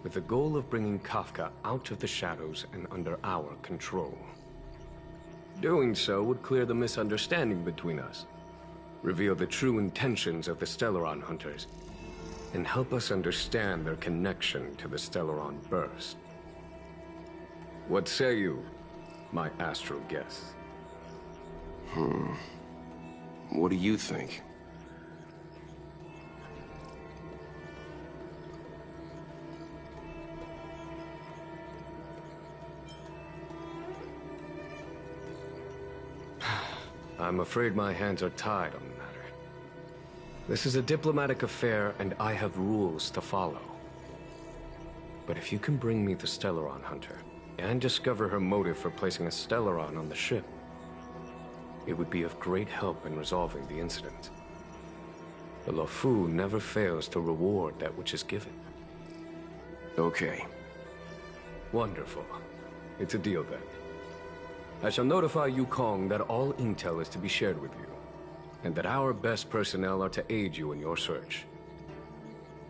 with the goal of bringing Kafka out of the shadows and under our control. Doing so would clear the misunderstanding between us, reveal the true intentions of the Stellaron Hunters, and help us understand their connection to the Stellaron Burst. What say you, my astral guests? What do you think? I'm afraid my hands are tied on the matter. This is a diplomatic affair, and I have rules to follow. But if you can bring me the Stellaron Hunter, and discover her motive for placing a Stellaron on the ship, it would be of great help in resolving the incident. The Luofu never fails to reward that which is given. Okay. Wonderful. It's a deal then. I shall notify Yukong that all intel is to be shared with you, and that our best personnel are to aid you in your search.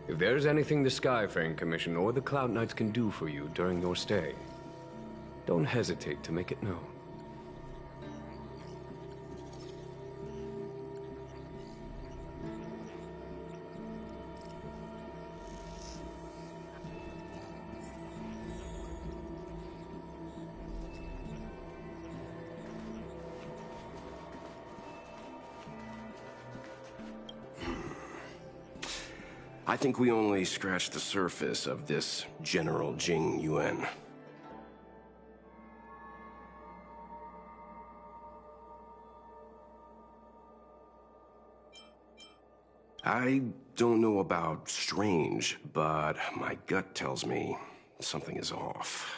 If there's anything the Skyfaring Commission or the Cloud Knights can do for you during your stay, don't hesitate to make it known. I think we only scratched the surface of this General Jing Yuan. I don't know about strange, but my gut tells me something is off.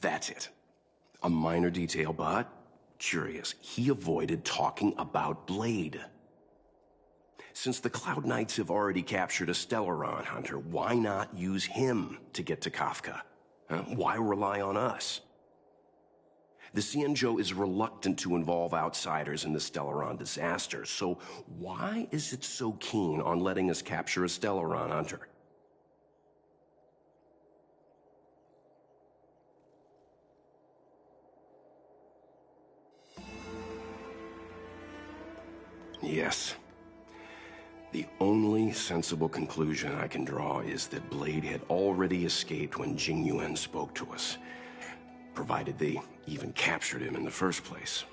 That's it. A minor detail, but curious. He avoided talking about Blade. Since the Cloud Knights have already captured a Stellaron Hunter, why not use him to get to Kafka? Why rely on us? The Xianzhou is reluctant to involve outsiders in the Stellaron disaster, so why is it so keen on letting us capture a Stellaron Hunter? Yes. The only sensible conclusion I can draw is that Blade had already escaped when Jing Yuan spoke to us. provided they even captured him in the first place.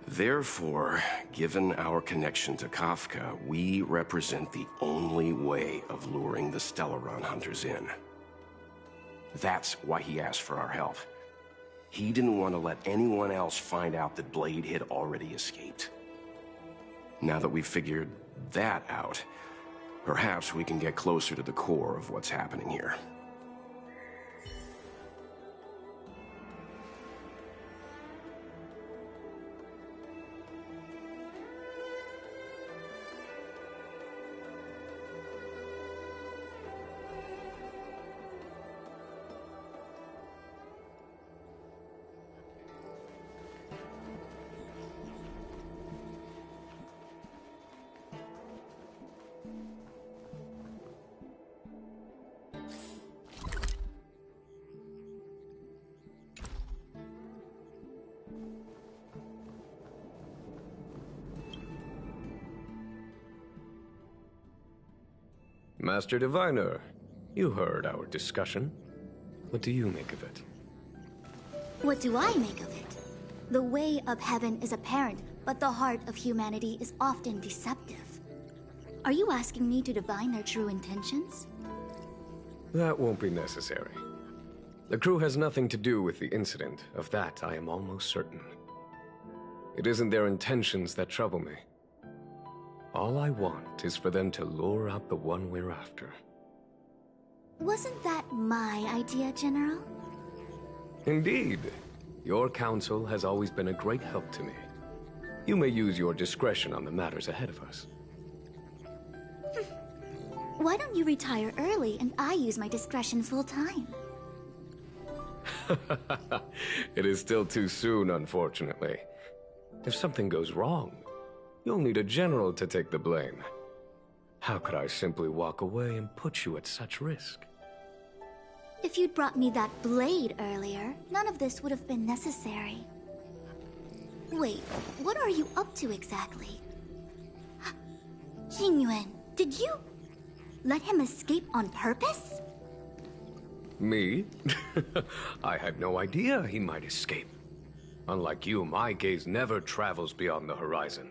Therefore, given our connection to Kafka, we represent the only way of luring the Stellaron hunters in. That's why he asked for our help. He didn't want to let anyone else find out that Blade had already escaped. Now that we've figured that out, perhaps we can get closer to the core of what's happening here. Master Diviner, you heard our discussion. What do you make of it? What do I make of it? The way of heaven is apparent, but the heart of humanity is often deceptive. Are you asking me to divine their true intentions? That won't be necessary. The crew has nothing to do with the incident. Of that, I am almost certain. It isn't their intentions that trouble me. All I want is for them to lure out the one we're after. Wasn't that my idea, General? Indeed. Your counsel has always been a great help to me. You may use your discretion on the matters ahead of us. Why don't you retire early and I use my discretion full time? It is still too soon, unfortunately. If something goes wrong, you'll need a general to take the blame. How could I simply walk away and put you at such risk? If you'd brought me that blade earlier, none of this would have been necessary. Wait, what are you up to exactly? Xingyuan, did you let him escape on purpose? Me? I had no idea he might escape. Unlike you, my gaze never travels beyond the horizon.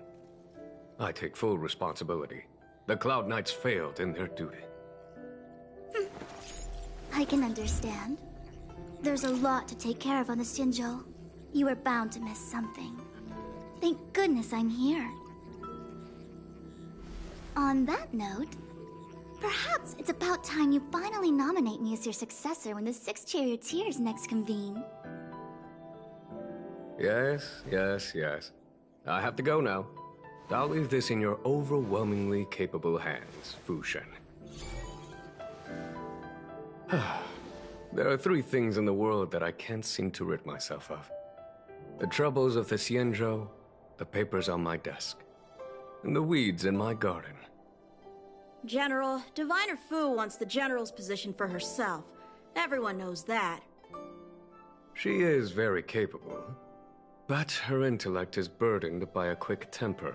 I take full responsibility. The Cloud Knights failed in their duty. I can understand. There's a lot to take care of on the Xinzhou. You were bound to miss something. Thank goodness I'm here. On that note, perhaps it's about time you finally nominate me as your successor when the 6 charioteers next convene. Yes. I have to go now. I'll leave this in your overwhelmingly capable hands, Fu Shen. There are 3 things in the world that I can't seem to rid myself of. The troubles of the Xianzhou, the papers on my desk, and the weeds in my garden. General, Diviner Fu wants the General's position for herself. Everyone knows that. She is very capable, but her intellect is burdened by a quick temper.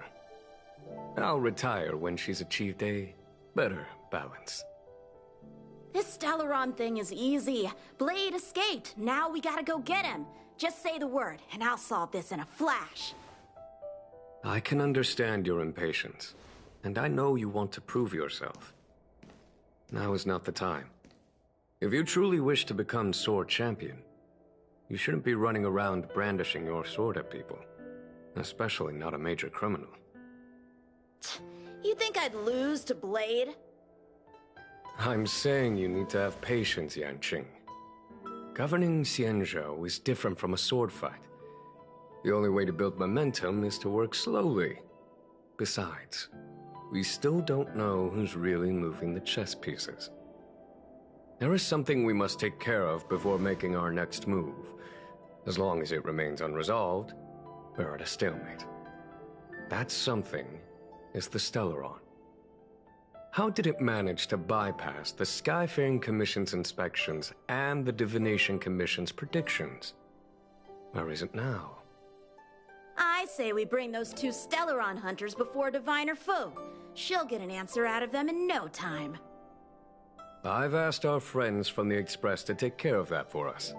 I'll retire when she's achieved a better balance. This Stellaron thing is easy. Blade escaped. Now we gotta go get him. Just say the word, and I'll solve this in a flash. I can understand your impatience, and I know you want to prove yourself. Now is not the time. If you truly wish to become Sword Champion, you shouldn't be running around brandishing your sword at people. Especially not a major criminal. You think I'd lose to Blade? I'm saying you need to have patience, Yanqing. Governing Xianzhou is different from a sword fight. The only way to build momentum is to work slowly. Besides, we still don't know who's really moving the chess pieces. There is something we must take care of before making our next move. As long as it remains unresolved, we're at a stalemate. That something is the Stellaron. How did it manage to bypass the Skyfaring Commission's inspections and the Divination Commission's predictions? Where is it now? I say we bring those 2 Stellaron hunters before Diviner Fu. She'll get an answer out of them in no time. I've asked our friends from the Express to take care of that for us.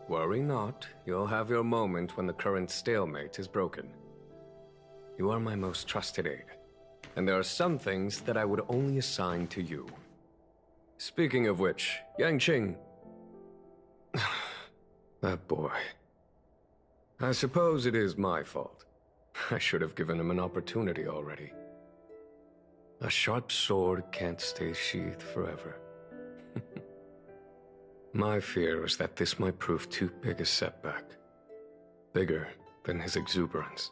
Worry not. You'll have your moment when the current stalemate is broken. You are my most trusted aide, and there are some things that I would only assign to you. Speaking of which, Yangqing... that boy. I suppose it is my fault. I should have given him an opportunity already. A sharp sword can't stay sheathed forever. My fear was that this might prove too big a setback. Bigger than his exuberance.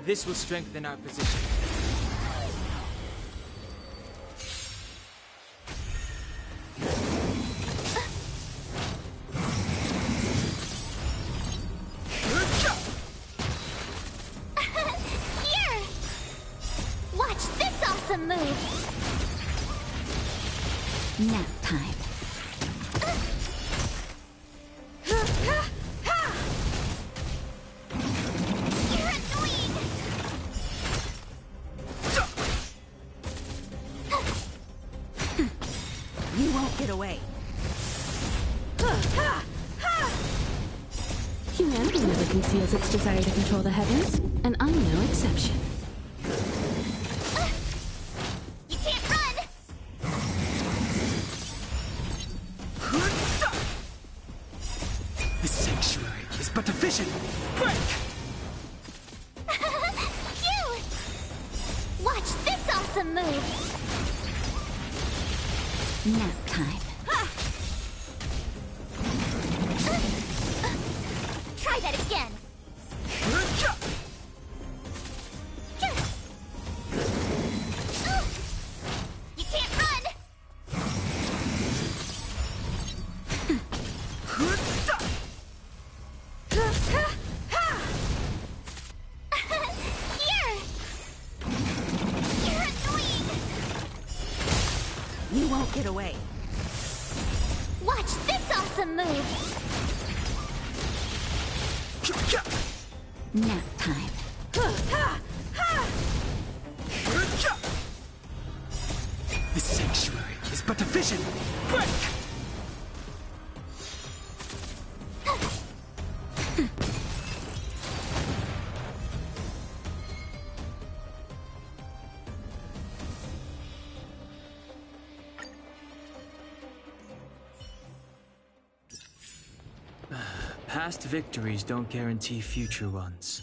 This will strengthen our position. Here! Watch this awesome move! Nap time. You won't get away. Humanity never conceals its desire to control the heavens, and I'm no exception. You can't run! The sanctuary is but a vision! Break! Phew! Watch this awesome move! Nap time. Try that again! You can't run! Here! You're annoying! You won't get away. Watch this awesome move! Nap time. The sanctuary is but a vision! Break! Past victories don't guarantee future ones.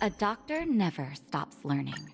A doctor never stops learning.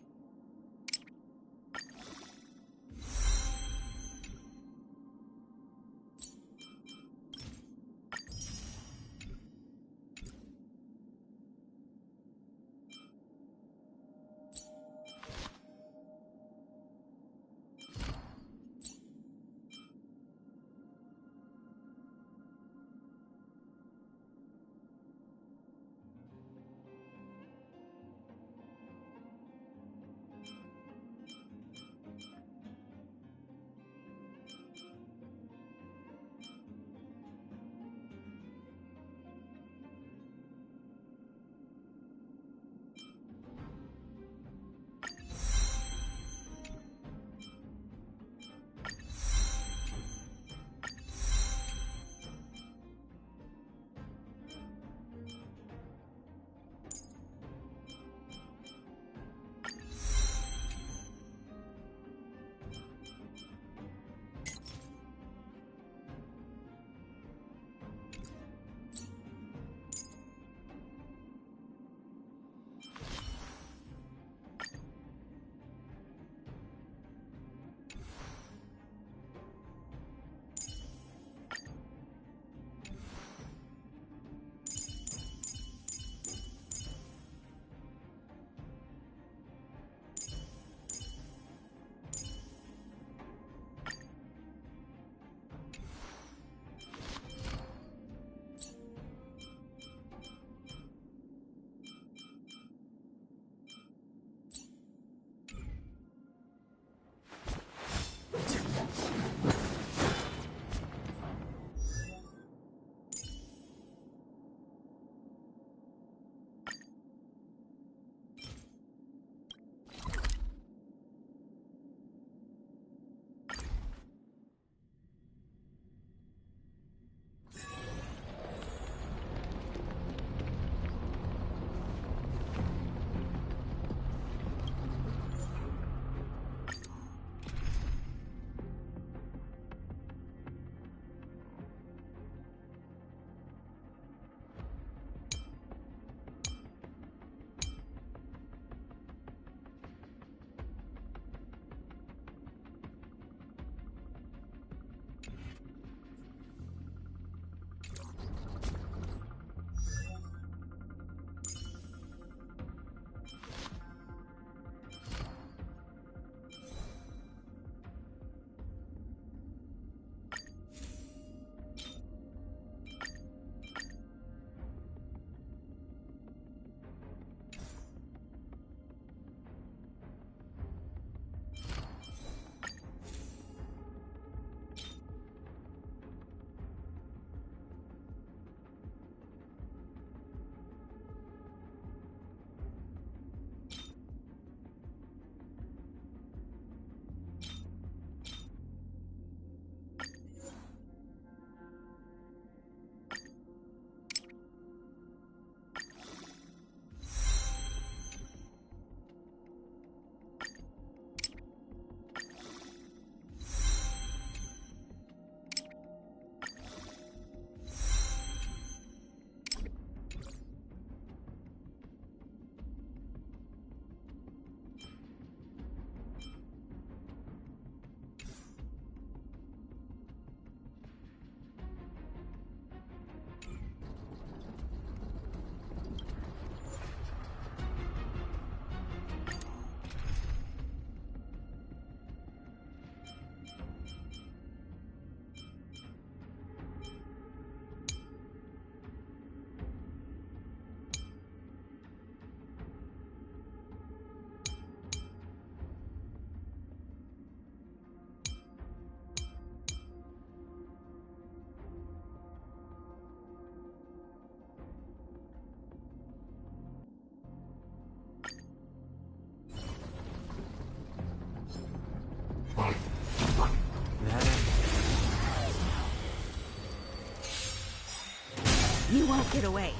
You won't get away.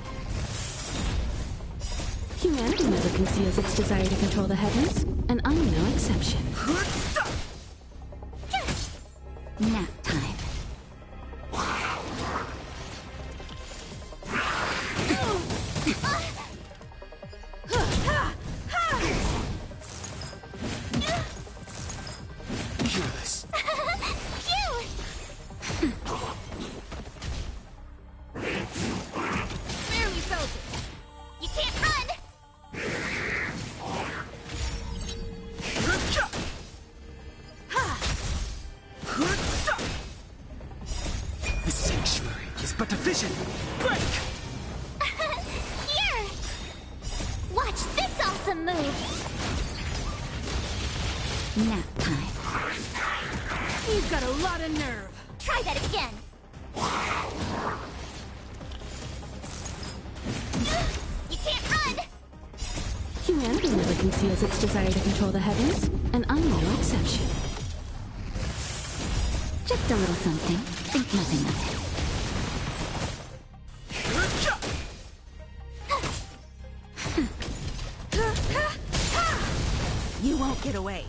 Humanity never conceals its desire to control the heavens, and I'm no exception. Nap time. but a vision. Break! Here! Watch this awesome move! Nap time. You've got a lot of nerve. Try that again! You can't run! Humanity never conceals its desire to control the heavens, and I'm no exception. Just a little something. Think nothing of it. You won't get away.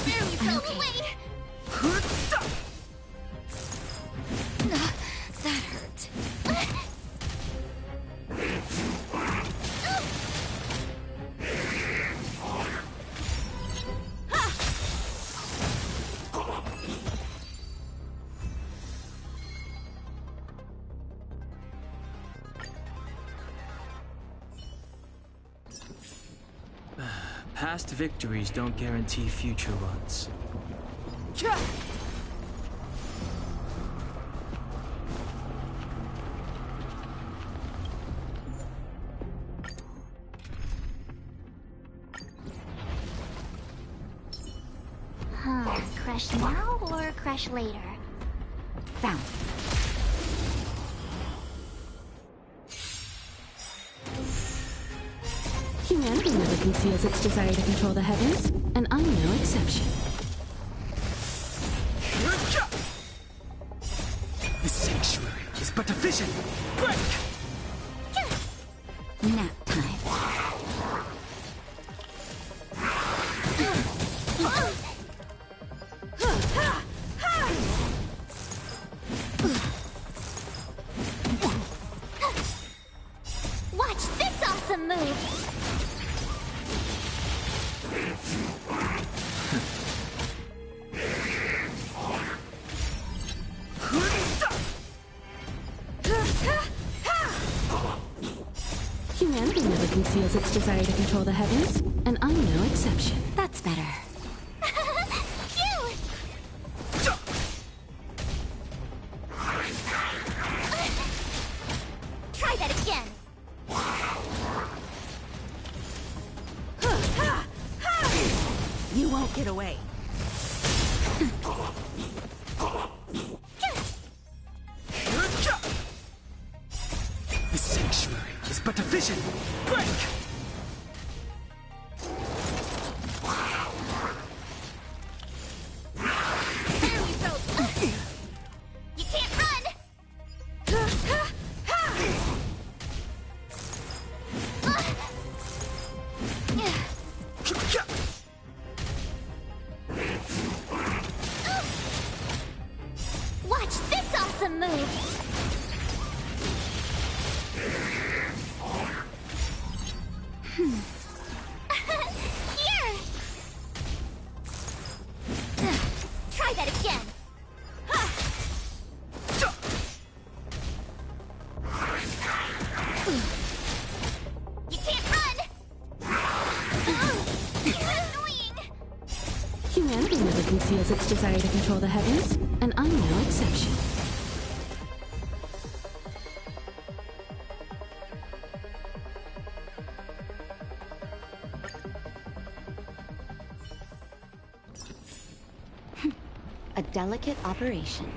There you go, away! That hurt. Past victories don't guarantee future ones. Crash now or crash later? Found. Humanity never conceals its desire to control the heavens, and I'm no exception. The sanctuary is but a vision. Break! Nap time. Watch this awesome move! Humanity never conceals its desire to control the heavens, and I'm no exception. That's better. Phew! Try that again! You won't get away. The sanctuary is but a vision. Break! There we go! You can't run! Watch this awesome move! Here! Try that again! You can't run! Annoying! Humanity never conceals its desire to control the heavens, and I'm no exception. A delicate operation.